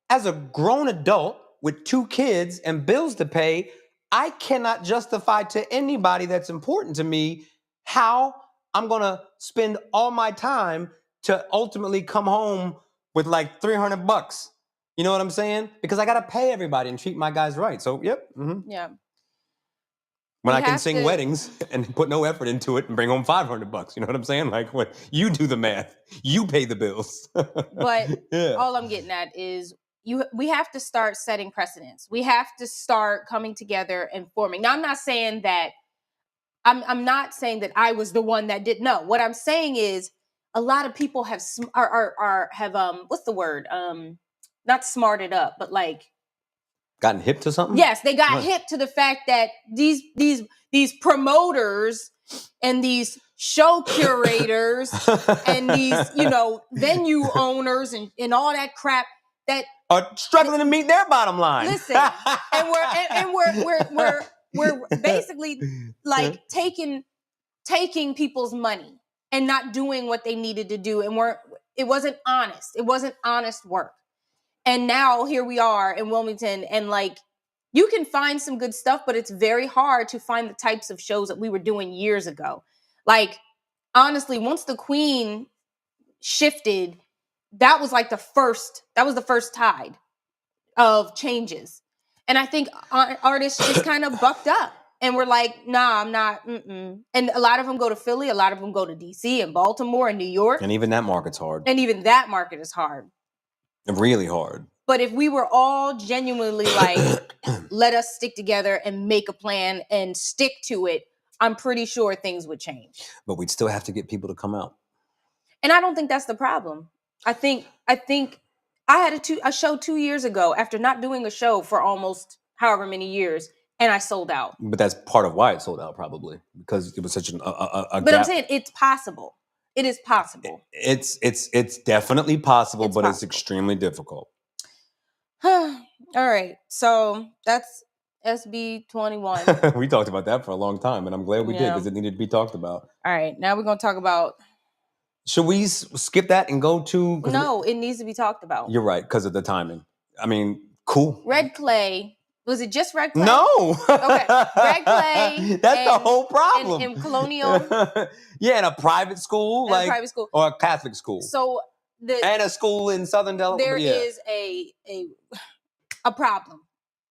as a grown adult with 2 kids and bills to pay, I cannot justify to anybody that's important to me how I'm going to spend all my time to ultimately come home with like $300. You know what I'm saying? Because I got to pay everybody and treat my guys right. So, yep. Mm-hmm. Yeah. When I can sing weddings and put no effort into it and bring home $500, you know what I'm saying? Like, what, you do the math, you pay the bills. But yeah. All I'm getting at is we have to start setting precedents. We have to start coming together and forming. Now, I'm not saying that I was the one that didn't know. What I'm saying is a lot of people have what's the word? Not smarted up, but like gotten hip to something? Yes, they got hip to the fact that these promoters and these show curators and these, venue owners and all that crap that are struggling to meet their bottom line. Listen, and we're basically like taking people's money and not doing what they needed to do, and it wasn't honest. It wasn't honest work. And now here we are in Wilmington, and like, you can find some good stuff, but it's very hard to find the types of shows that we were doing years ago. Like, honestly, once the Queen shifted, that was the first tide of changes. And I think artists just kind of bucked up and were like, nah, I'm not. Mm-mm. And a lot of them go to Philly. A lot of them go to DC and Baltimore and New York. And even that market's hard. And even that market is hard. Really hard. But if we were all genuinely like, let us stick together and make a plan and stick to it, I'm pretty sure things would change. But we'd still have to get people to come out. And I don't think that's the problem. I think I had a show 2 years ago after not doing a show for almost however many years, and I sold out. But that's part of why it sold out, probably, because it was such a But gap. I'm saying it's possible. It is possible. It's definitely possible, but it's extremely difficult. All right. So that's SB21. We talked about that for a long time, and I'm glad we did, because it needed to be talked about. All right. Now we're going to talk about... Should we skip that and go to... No, it needs to be talked about. You're right, because of the timing. I mean, cool. Red Clay. Was it just Red Clay? No. Okay. Red Clay. That's the whole problem. In Colonial. Yeah, in a private school. A private school. Or a Catholic school. So... and a school in Southern Delaware. There is a problem.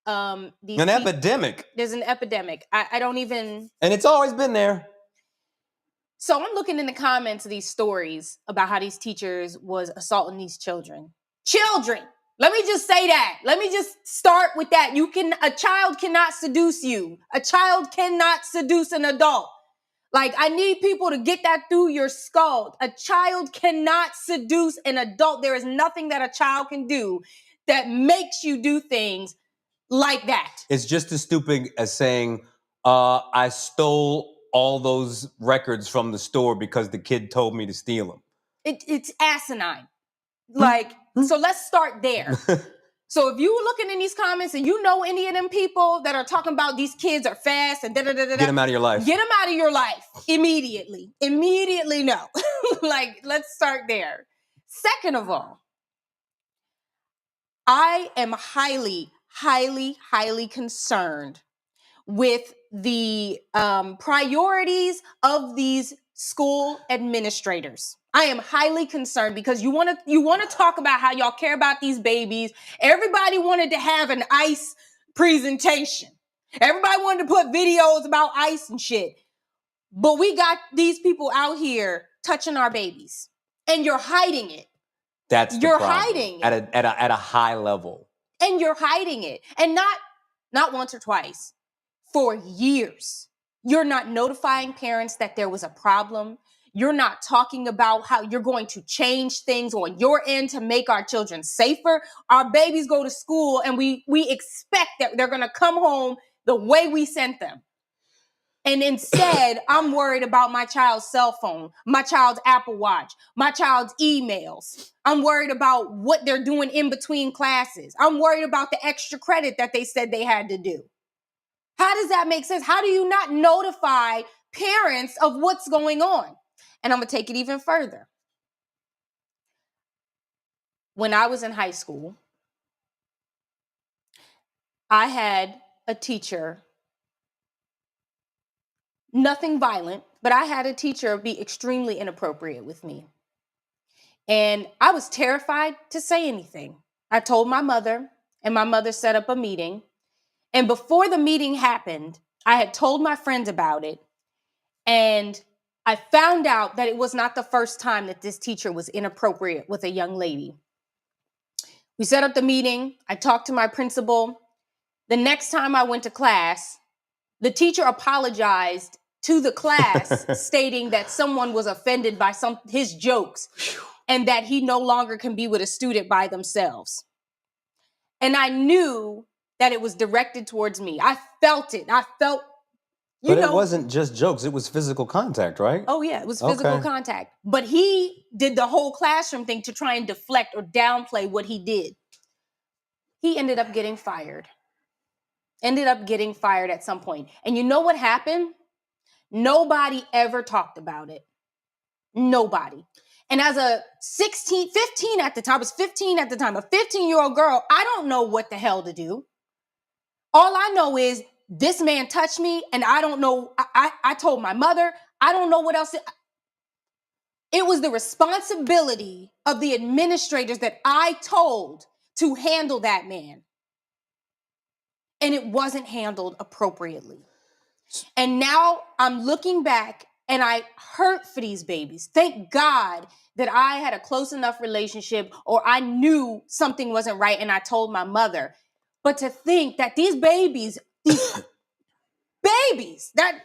An epidemic. There's an epidemic. I don't even... And it's always been there. So I'm looking in the comments of these stories about how these teachers was assaulting these children. Children! Let me just say that. Let me just start with that. A child cannot seduce you. A child cannot seduce an adult. Like, I need people to get that through your skull. A child cannot seduce an adult. There is nothing that a child can do that makes you do things like that. It's just as stupid as saying, I stole all those records from the store because the kid told me to steal them. It's asinine. Like, so let's start there. So if you looking in these comments and you know any of them people that are talking about these kids are fast and da-da-da-da-da. Get them out of your life. Get them out of your life immediately. Immediately, no. Like, let's start there. Second of all, I am highly, highly, highly concerned with the priorities of these school administrators. I am highly concerned because you want to talk about how y'all care about these babies. Everybody wanted to have an ICE presentation. Everybody wanted to put videos about ICE and shit. But we got these people out here touching our babies, and you're hiding it. That's the You're problem. hiding it. At a high level. And you're hiding it. And not once or twice, for years. You're not notifying parents that there was a problem. You're not talking about how you're going to change things on your end to make our children safer. Our babies go to school and we expect that they're going to come home the way we sent them. And instead, I'm worried about my child's cell phone, my child's Apple Watch, my child's emails. I'm worried about what they're doing in between classes. I'm worried about the extra credit that they said they had to do. How does that make sense? How do you not notify parents of what's going on? And I'm going to take it even further. When I was in high school, I had a teacher, nothing violent, but I had a teacher be extremely inappropriate with me. And I was terrified to say anything. I told my mother, and my mother set up a meeting. And before the meeting happened, I had told my friends about it. And I found out that it was not the first time that this teacher was inappropriate with a young lady. We set up the meeting. I talked to my principal. The next time I went to class, the teacher apologized to the class, stating that someone was offended by his jokes and that he no longer can be with a student by themselves. And I knew that it was directed towards me. I felt it. But it wasn't just jokes. It was physical contact, right? Oh, yeah. It was physical contact. But he did the whole classroom thing to try and deflect or downplay what he did. He ended up getting fired. At some point. And you know what happened? Nobody ever talked about it. Nobody. And as a 15 at the time, a 15-year-old girl, I don't know what the hell to do. All I know is this man touched me, and I don't know. I told my mother, I don't know what else. It was the responsibility of the administrators that I told to handle that man. And it wasn't handled appropriately. And now I'm looking back and I hurt for these babies. Thank God that I had a close enough relationship or I knew something wasn't right and I told my mother. But to think that these babies, that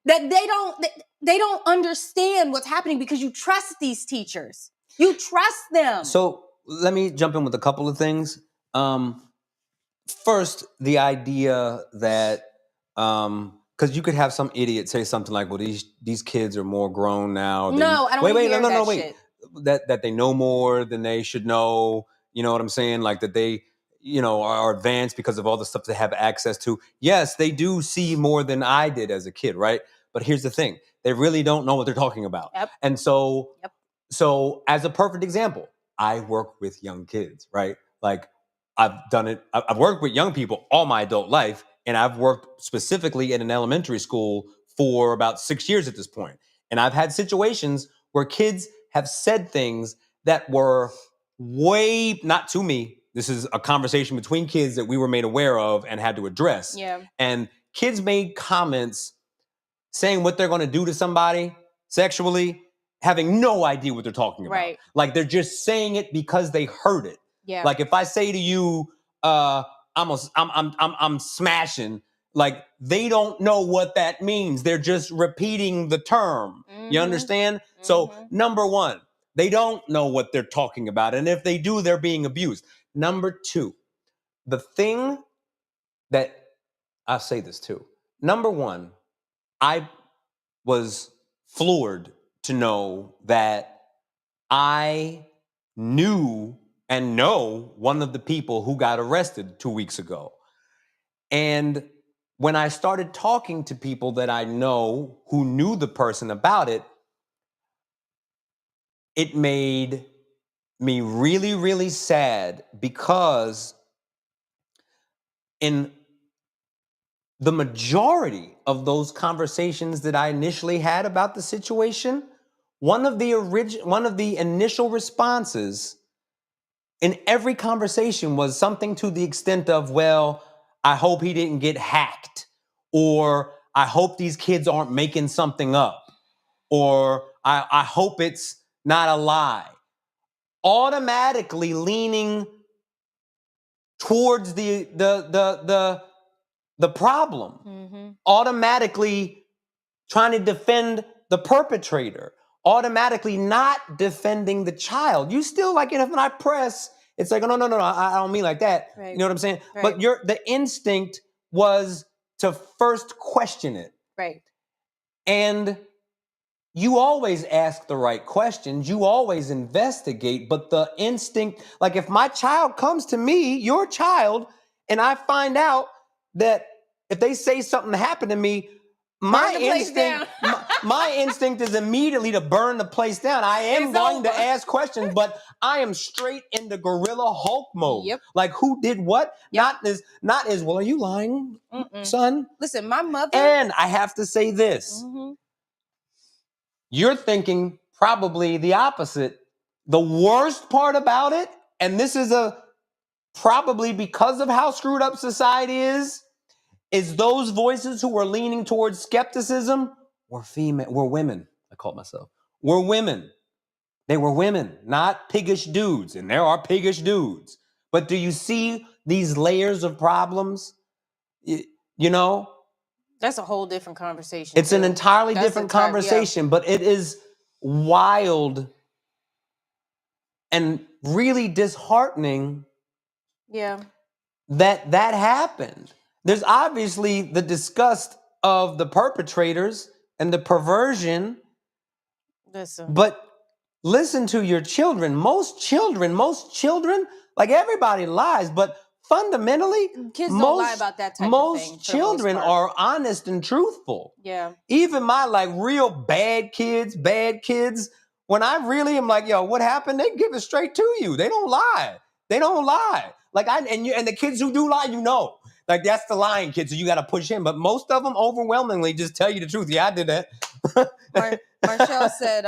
they don't understand what's happening because you trust these teachers. You trust them. So let me jump in with a couple of things. First, the idea that because you could have some idiot say something like, "Well, these kids are more grown now." No, I don't hear that shit. That they know more than they should know. You know what I'm saying? Like that they, are advanced because of all the stuff they have access to. Yes, they do see more than I did as a kid, right? But here's the thing: they really don't know what they're talking about. Yep. And so as a perfect example, I work with young kids, right? Like I've done it. I've worked with young people all my adult life, and I've worked specifically in an elementary school for about 6 years at this point. And I've had situations where kids have said things that were not to me. This is a conversation between kids that we were made aware of and had to address. Yeah. And kids made comments saying what they're going to do to somebody sexually, having no idea what they're talking about. Right. Like they're just saying it because they heard it. Yeah. Like if I say to you, I'm smashing, like they don't know what that means. They're just repeating the term. Mm-hmm. You understand? Mm-hmm. So number one, they don't know what they're talking about. And if they do, they're being abused. Number two, the thing that I'll say this too. Number one, I was floored to know that I knew and know one of the people who got arrested 2 weeks ago. And when I started talking to people that I know who knew the person about it, it made me really, really sad because in the majority of those conversations that I initially had about the situation, one of the initial responses in every conversation was something to the extent of, well, I hope he didn't get hacked, or I hope these kids aren't making something up, or I hope it's not a lie. Automatically leaning towards the problem, automatically trying to defend the perpetrator, automatically not defending the child. You still like it when I press, it's like, no, I don't mean like that. Right. You know what I'm saying? Right. But the instinct was to first question it. Right. And you always ask the right questions. You always investigate. But the instinct, like if my child comes to me, your child, and I find out that if they say something happened to me, my instinct is immediately to burn the place down. I am going to ask questions, but I am straight into gorilla Hulk mode. Yep. Like who did what? Yep. Not as well. Are you lying, son? Listen, my mother. And I have to say this. You're thinking probably the opposite. The worst part about it, and this is probably because of how screwed up society is those voices who were leaning towards skepticism were women. I called myself. Were women. They were women, not piggish dudes. And there are piggish dudes. But do you see these layers of problems? You know? That's a whole different conversation. It's an entirely different conversation, but it is wild and really disheartening that happened. There's obviously the disgust of the perpetrators and the perversion. But listen to your children. Most children, like everybody lies, but fundamentally, kids don't lie about that type of thing. Most children are honest and truthful. Yeah. Even my like real bad kids, when I really am like, yo, what happened? They give it straight to you. They don't lie. Like and the kids who do lie, you know. Like that's the lying kid, so you got to push him. But most of them overwhelmingly just tell you the truth. Yeah, I did that. Marshall said,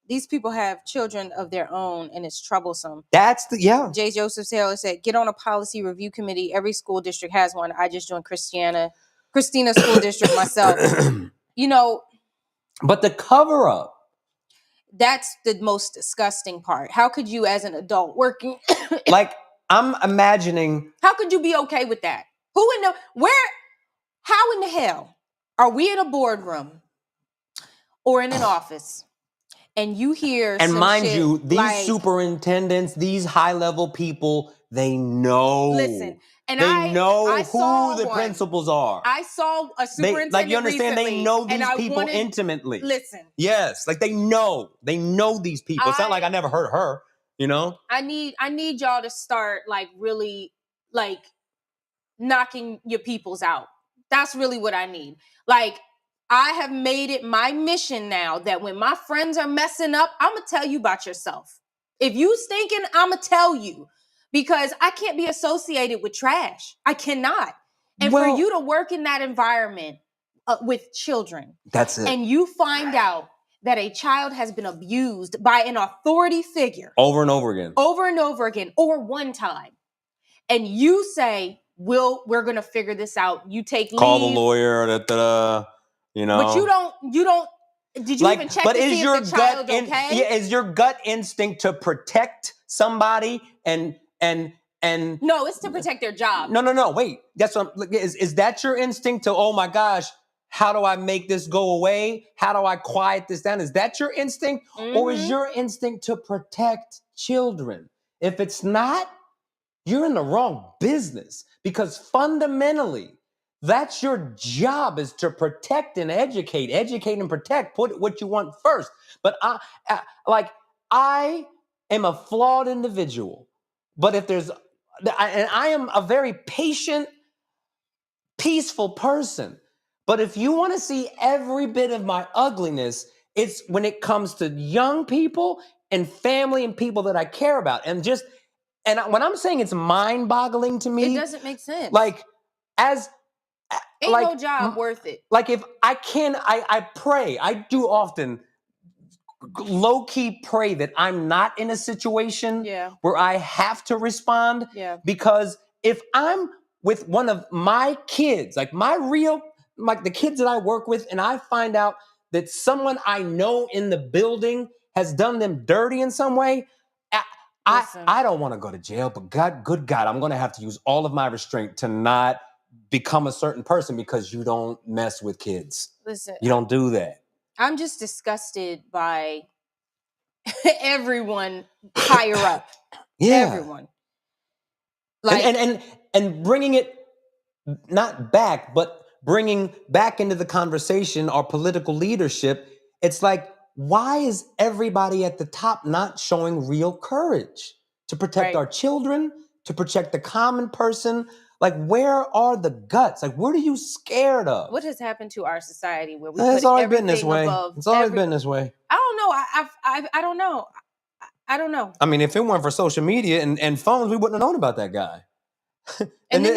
these people have children of their own, and it's troublesome. That's J. Joseph Taylor said, get on a policy review committee. Every school district has one. I just joined Christina School District myself. You know. But the cover up. That's the most disgusting part. How could you, as an adult working, like I'm imagining. How could you be okay with that? How in the hell are we in a boardroom or in an office and you hear and some mind shit you, these like, superintendents, these high level people, they know. Listen, and they know I who the principals are. I saw a superintendent like you understand, recently, they know these people intimately. Listen. Yes, like they know these people. It's not like I never heard of her, you know? I need y'all to start like really like knocking your peoples out. That's really what I need. Like I have made it my mission now that when my friends are messing up, I'm going to tell you about yourself. If you stinking, I'm going to tell you. Because I can't be associated with trash. I cannot. And for you to work in that environment with children. That's it. And you find out that a child has been abused by an authority figure. Over and over again. Or one time. And you say, we're going to figure this out. You take leave. Call the lawyer, you know. But you don't, did you even check to see if the child okay? Yeah, is your gut instinct to protect somebody and no, it's to protect their job. No, wait. That's what is that your instinct to, oh my gosh, how do I make this go away? How do I quiet this down? Is that your instinct? Or is your instinct to protect children? If it's not, you're in the wrong business, because fundamentally, that's your job, is to protect and educate and protect. Put what you want first. But I am a flawed individual. But if I am a very patient, peaceful person. But if you want to see every bit of my ugliness, it's when it comes to young people and family and people that I care about. And when I'm saying it's mind-boggling to me, it doesn't make sense. Like, no job worth it. Like if I pray. I do often low-key pray that I'm not in a situation where I have to respond. Yeah. Because if I'm with one of my kids, like my real, the kids that I work with, and I find out that someone I know in the building has done them dirty in some way, Listen. I don't want to go to jail, but good God, I'm going to have to use all of my restraint to not become a certain person because you don't mess with kids. Listen, You don't do that. I'm just disgusted by everyone higher up. Yeah. Everyone. Like, and bringing it not back, but bringing back into the conversation our political leadership. It's like, why is everybody at the top not showing real courage to protect Right. our children, to protect the common person? Like, where are the guts? Like, what are you scared of? what has happened to our society where we It's put always everything been this way. above? It's always been this way. I don't know. I don't know. I don't know. I mean, if it weren't for social media and phones, we wouldn't have known about that guy. And then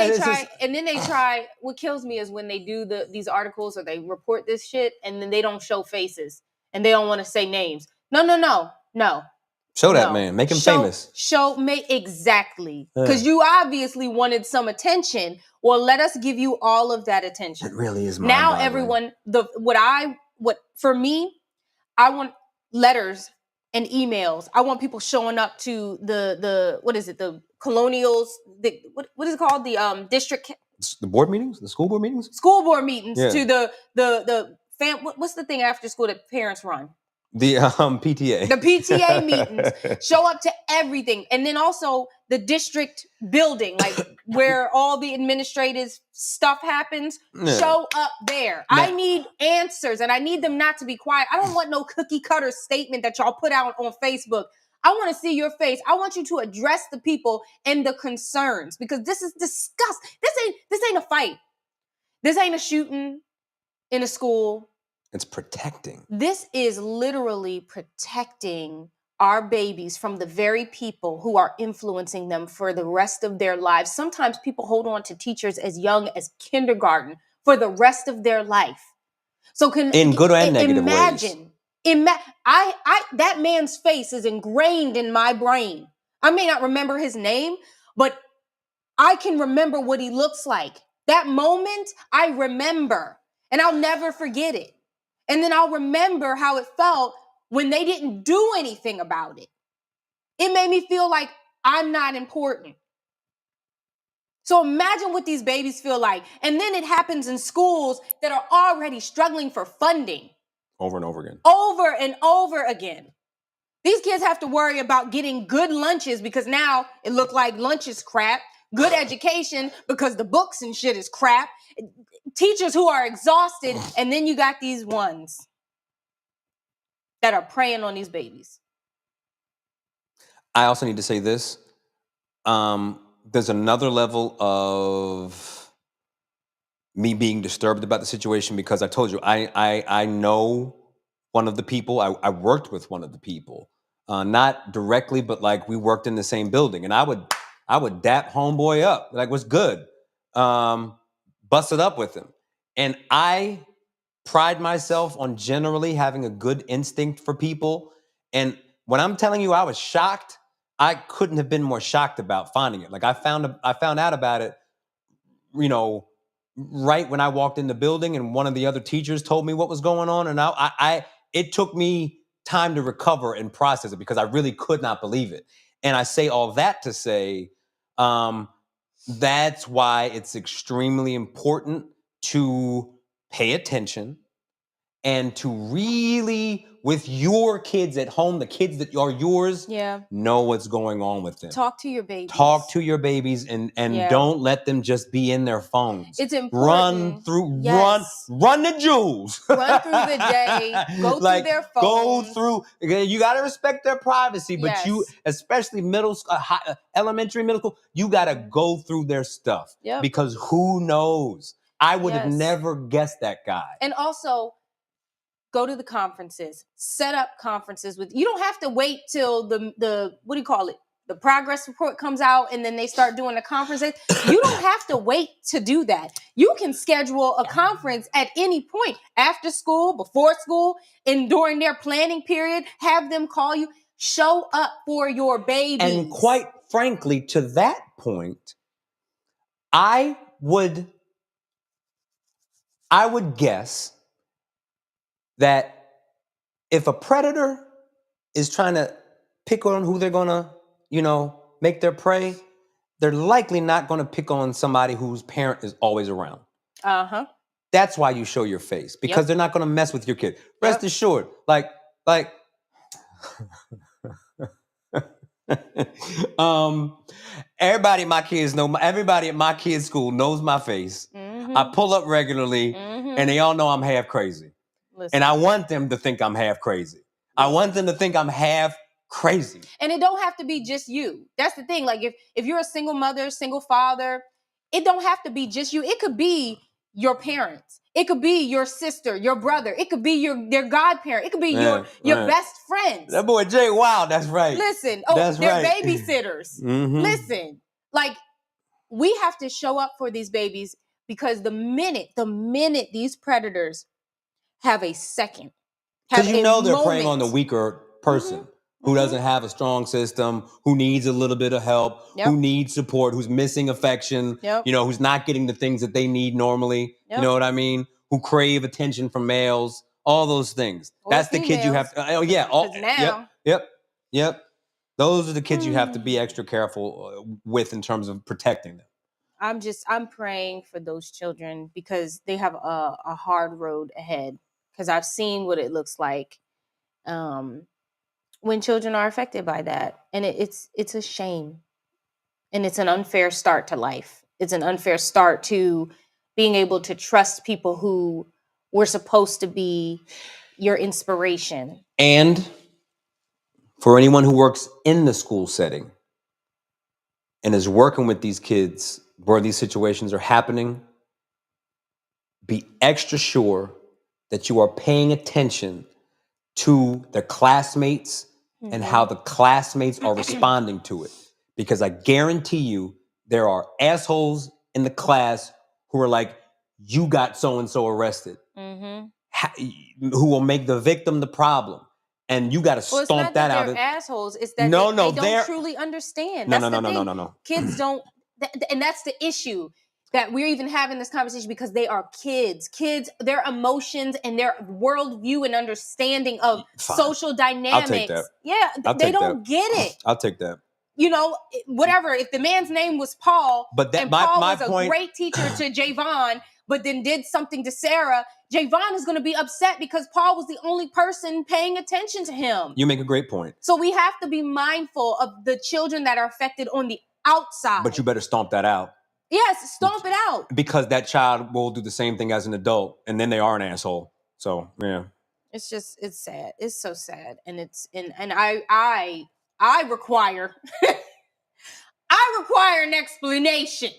they try. What kills me is when they do these articles or they report this shit, and then they don't show faces and they don't want to say names. No. Show that man, make him famous. Exactly, because you obviously wanted some attention. Well, let us give you all of that attention. It really is. Now everyone, for me, I want letters and emails. I want people showing up to the what is it? The colonials. What is it called? The district. The board meetings, the school board meetings. School board meetings. Yeah. To the what's the thing after school that parents run? The PTA. The PTA meetings. Show up to everything. And then also the district building, like where all the administrative stuff happens. Yeah. Show up there. Now, I need answers, and I need them not to be quiet. I don't want no cookie cutter statement that y'all put out on Facebook. I want to see your face. I want you to address the people and the concerns, because this is disgusting. This ain't a fight. This ain't a shooting in a school. It's protecting. This is literally protecting our babies from the very people who are influencing them for the rest of their lives. Sometimes people hold on to teachers as young as kindergarten for the rest of their life. So in good and negative ways. That man's face is ingrained in my brain. I may not remember his name, but I can remember what he looks like. That moment, I remember, and I'll never forget it. And then I'll remember how it felt when they didn't do anything about it. It made me feel like I'm not important. So imagine what these babies feel like. And then it happens in schools that are already struggling for funding. Over and over again. Over and over again. These kids have to worry about getting good lunches because now it looked like lunch is crap. Good education because the books and shit is crap. Teachers who are exhausted, and then you got these ones that are preying on these babies. I also need to say this. There's another level of me being disturbed about the situation because I told you, I know one of the people. I worked with one of the people. Not directly, but like we worked in the same building. And I would dap homeboy up. Like, what's good? Bust it up with him. And I pride myself on generally having a good instinct for people. And when I'm telling you I was shocked, I couldn't have been more shocked about finding it. Like I found out about it, right when I walked in the building, and one of the other teachers told me what was going on. And it took me time to recover and process it because I really could not believe it. And I say all that to say, that's why it's extremely important to pay attention and to really, with your kids at home, the kids that are yours, know what's going on with them. Talk to your babies. Talk to your babies and don't let them just be in their phones. It's important. Run the jewels. Run through the day. Go through their phones. You got to respect their privacy, but you, especially elementary, middle school, you got to go through their stuff because who knows? I would have never guessed that guy. And also, go to the conferences, set up conferences you don't have to wait till the what do you call it? The progress report comes out and then they start doing the conferences. You don't have to wait to do that. You can schedule a conference at any point, after school, before school, and during their planning period, have them call you, show up for your babies. And quite frankly, to that point, I I would guess that if a predator is trying to pick on who they're gonna, make their prey, they're likely not gonna pick on somebody whose parent is always around. Uh-huh. That's why you show your face, because Yep. they're not gonna mess with your kid. Rest Yep. assured, everybody at my kids' school knows my face. Mm-hmm. I pull up regularly, and they all know I'm half crazy. Listen. And I want them to think I'm half crazy. I want them to think I'm half crazy. And it don't have to be just you. That's the thing. Like if you're a single mother, single father, it don't have to be just you. It could be your parents. It could be your sister, your brother. It could be their godparent. It could be your best friends. That boy Jay, wow, that's right. Listen, that's they're right. babysitters. Mm-hmm. Listen, like we have to show up for these babies, because the minute these predators have a second, because they're preying on the weaker person. Mm-hmm. Who doesn't have a strong system, who needs a little bit of help, who needs support, who's missing affection, who's not getting the things that they need normally, you know what I mean? Who crave attention from males, all those things. That's the kids you have to, Yep. Those are the kids you have to be extra careful with in terms of protecting them. I'm praying for those children, because they have a hard road ahead, because I've seen what it looks like when children are affected by that. And it's a shame. And it's an unfair start to life. It's an unfair start to being able to trust people who were supposed to be your inspiration. And for anyone who works in the school setting and is working with these kids where these situations are happening, be extra sure that you are paying attention to the classmates and how the classmates are responding to it. Because I guarantee you, there are assholes in the class who are like, you got so-and-so arrested. Mm-hmm. Who will make the victim the problem. And you got to stomp that out. They're assholes. It's that they don't truly understand. No. Kids don't, and that's the issue. That we're even having this conversation, because they are kids. Kids, their emotions and their worldview and understanding of social dynamics. I'll take that. Yeah, they don't get it. I'll take that. Whatever. If the man's name was Paul, and Paul was a great teacher to Javon, but then did something to Sarah, Javon is going to be upset because Paul was the only person paying attention to him. You make a great point. So we have to be mindful of the children that are affected on the outside. But you better stomp that out. Yes, stomp it out. Because that child will do the same thing as an adult, and then they are an asshole. So, yeah. It's sad. It's so sad. And I require I require an explanation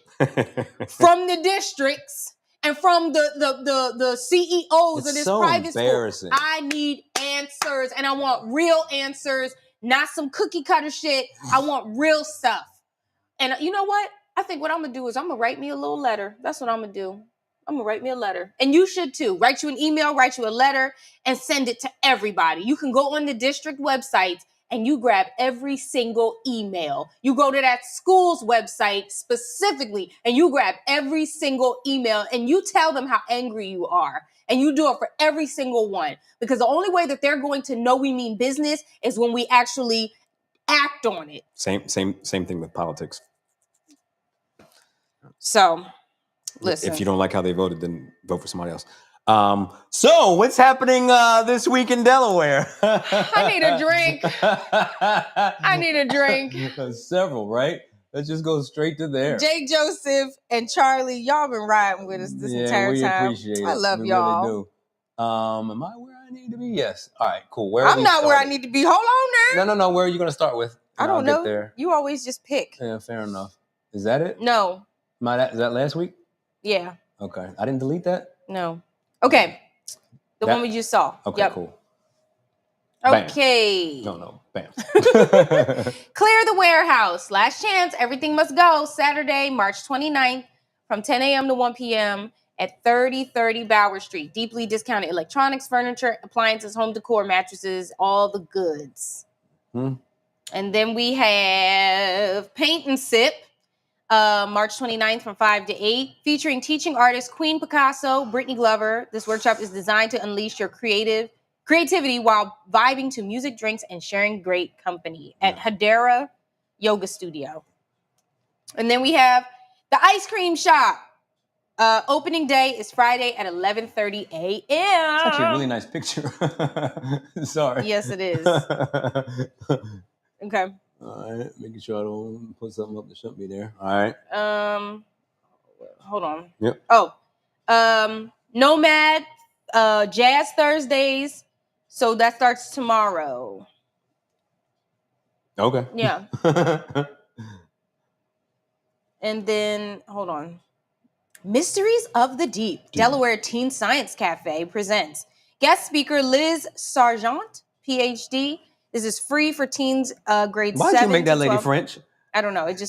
from the districts and from the CEOs of this private school. I need answers, and I want real answers, not some cookie cutter shit. I want real stuff. And you know what? I think what I'm going to do is I'm going to write me a little letter. That's what I'm going to do. I'm going to write me a letter. And you should too. Write you an email, write you a letter, and send it to everybody. You can go on the district websites and you grab every single email. You go to that school's website specifically and you grab every single email and you tell them how angry you are. And you do it for every single one. Because the only way that they're going to know we mean business is when we actually act on it. Same thing with politics. So, listen. If you don't like how they voted, then vote for somebody else. So, what's happening this week in Delaware? I need a drink. Several, right? Let's just go straight to there. Jake Joseph and Charlie, y'all been riding with us this entire time. Appreciate it. I love y'all. Really do. Am I where I need to be? Yes. All right, cool. I'm not where I need to be. Hold on now. No. Where are you going to start with? I don't know. There. You always just pick. Yeah, fair enough. Is that it? No. Is that last week? Yeah. Okay. I didn't delete that? No. Okay. The one we just saw. Okay, cool. Okay. Bam. No. Bam. Clear the warehouse. Last chance. Everything must go. Saturday, March 29th from 10 a.m. to 1 p.m. at 3030 Bauer Street. Deeply discounted electronics, furniture, appliances, home decor, mattresses, all the goods. And then we have Paint and Sip. March 29th from 5 to 8, featuring teaching artists Queen Picasso, Brittany Glover. This workshop is designed to unleash your creativity while vibing to music, drinks, and sharing great company at Hedera Yoga Studio. And then we have the Ice Cream Shop. Opening day is Friday at 11:30 a.m. It's actually a really nice picture. Sorry. Yes, it is. Okay. All right, making sure I don't put something up that shouldn't be there. All right. Hold on. Yep. Oh, Nomad, Jazz Thursdays. So that starts tomorrow. Okay. Yeah. And then, hold on. Mysteries of the Deep, Delaware Teen Science Cafe presents guest speaker Liz Sargent, PhD. This is free for teens grades 7 Why did you make that to lady 12. French? I don't know. It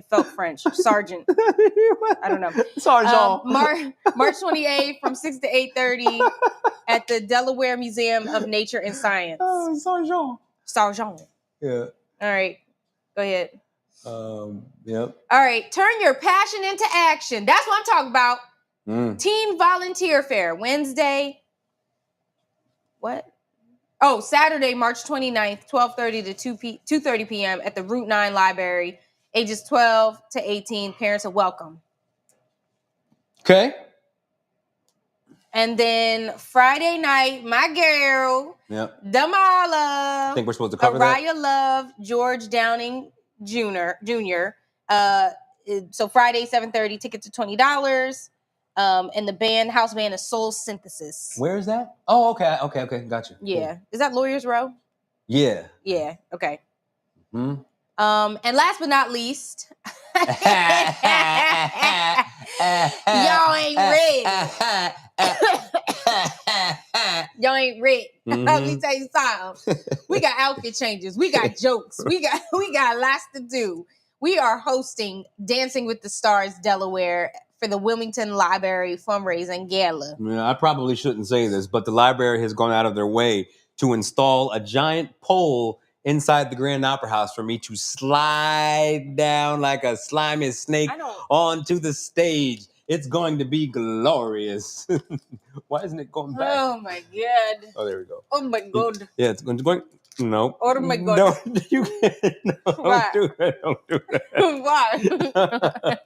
felt French. Sergeant. I don't know. Sergeant. March 28th from 6 to 8:30 at the Delaware Museum of Nature and Science. Oh, Sergeant. Sargent. Yeah. All right. Go ahead. Yep. All right. Turn your passion into action. That's what I'm talking about. Teen Volunteer Fair. Wednesday. What? Oh, Saturday, March 29th, 12:30 to 2:30 p.m. at the Route 9 Library. Ages 12 to 18. Parents are welcome. Okay. And then Friday night, my girl, Damala. I think we're supposed to cover that. Araya Love, George Downing Jr. So Friday, 7:30, tickets are $20. And the house band is Soul Synthesis. Where is that? Oh, okay, gotcha. Yeah. Cool. Is that Lawyers Row? Yeah. Yeah, okay. Hmm. And last but not least, y'all ain't ready. Y'all ain't ready. Let me tell you something. We got outfit changes. We got jokes. We got lots to do. We are hosting Dancing with the Stars Delaware for the Wilmington Library Fundraising Gala. Yeah, I probably shouldn't say this, but the library has gone out of their way to install a giant pole inside the Grand Opera House for me to slide down like a slimy snake onto the stage. It's going to be glorious. Why isn't it going back? Oh my God. Oh, there we go. Oh my God. Yeah, it's going to go. No. Oh my God. No, you can't. No, don't do that. Don't do that. Why?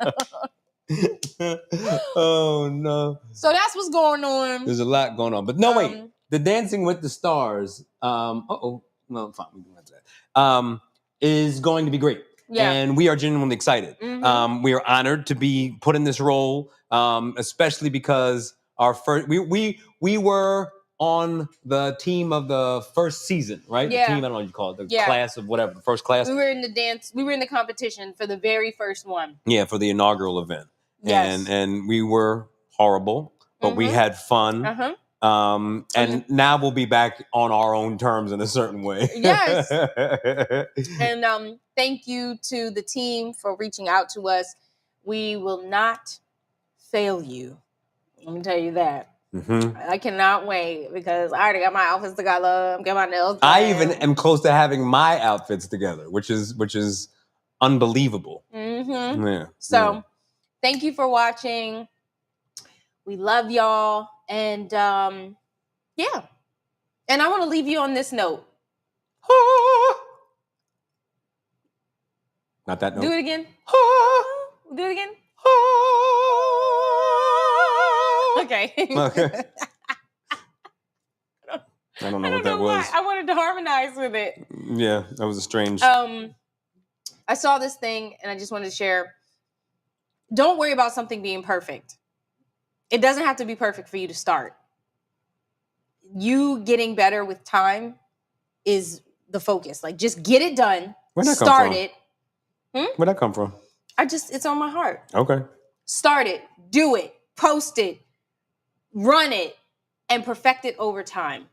Oh no. So that's what's going on. There's a lot going on. But no, wait. The Dancing with the Stars, no, fine, we can answer that. Is going to be great. Yeah. And we are genuinely excited. Mm-hmm. We are honored to be put in this role, especially because our first we were on the team of the first season, right? Yeah. The team, I don't know what you call it, the class of whatever, the first class. We were in the competition for the very first one. Yeah, for the inaugural event. Yes. And we were horrible, but we had fun. Uh-huh. And now we'll be back on our own terms in a certain way. Yes. And thank you to the team for reaching out to us. We will not fail you. Let me tell you that. Mm-hmm. I cannot wait because I already got my outfits together. I'm getting my nails done. I even am close to having my outfits together, which is unbelievable. Mm-hmm. Yeah. So thank you for watching. We love y'all. And yeah. And I want to leave you on this note. Not that note. Do it again. Do it again. Okay. Okay. I don't know what that was. I wanted to harmonize with it. Yeah, that was a strange. I saw this thing and I just wanted to share. Don't worry about something being perfect. It doesn't have to be perfect for you to start. You getting better with time is the focus. Like, just get it done. Where'd that start come from? Where'd that come from? It's on my heart. Okay. Start it, do it, post it, run it, and perfect it over time.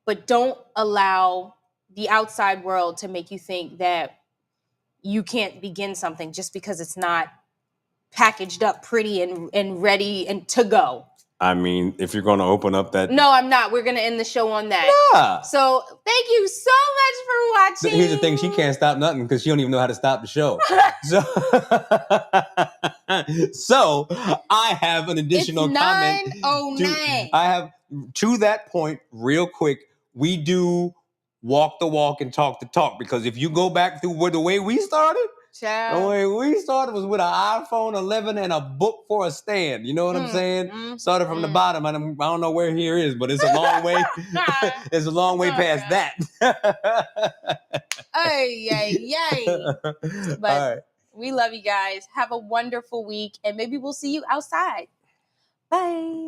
But don't allow the outside world to make you think that you can't begin something just because it's not packaged up pretty and ready and to go. I mean, if you're going to open up that... No, I'm not. We're going to end the show on that. Yeah. So thank you so much for Here's the thing: she can't stop nothing because she don't even know how to stop the show. So, so I have an additional It's comment. 9:09. I have to that point real quick. We do walk the walk and talk the talk because if you go back through the way we started. The Child. way we started was with an iPhone 11 and a book for a stand. You know what I'm saying? Started from the bottom. I don't know where here is, but it's a long way. It's a long way past that. Ay. But All right. we love you guys. Have a wonderful week, and maybe we'll see you outside. Bye.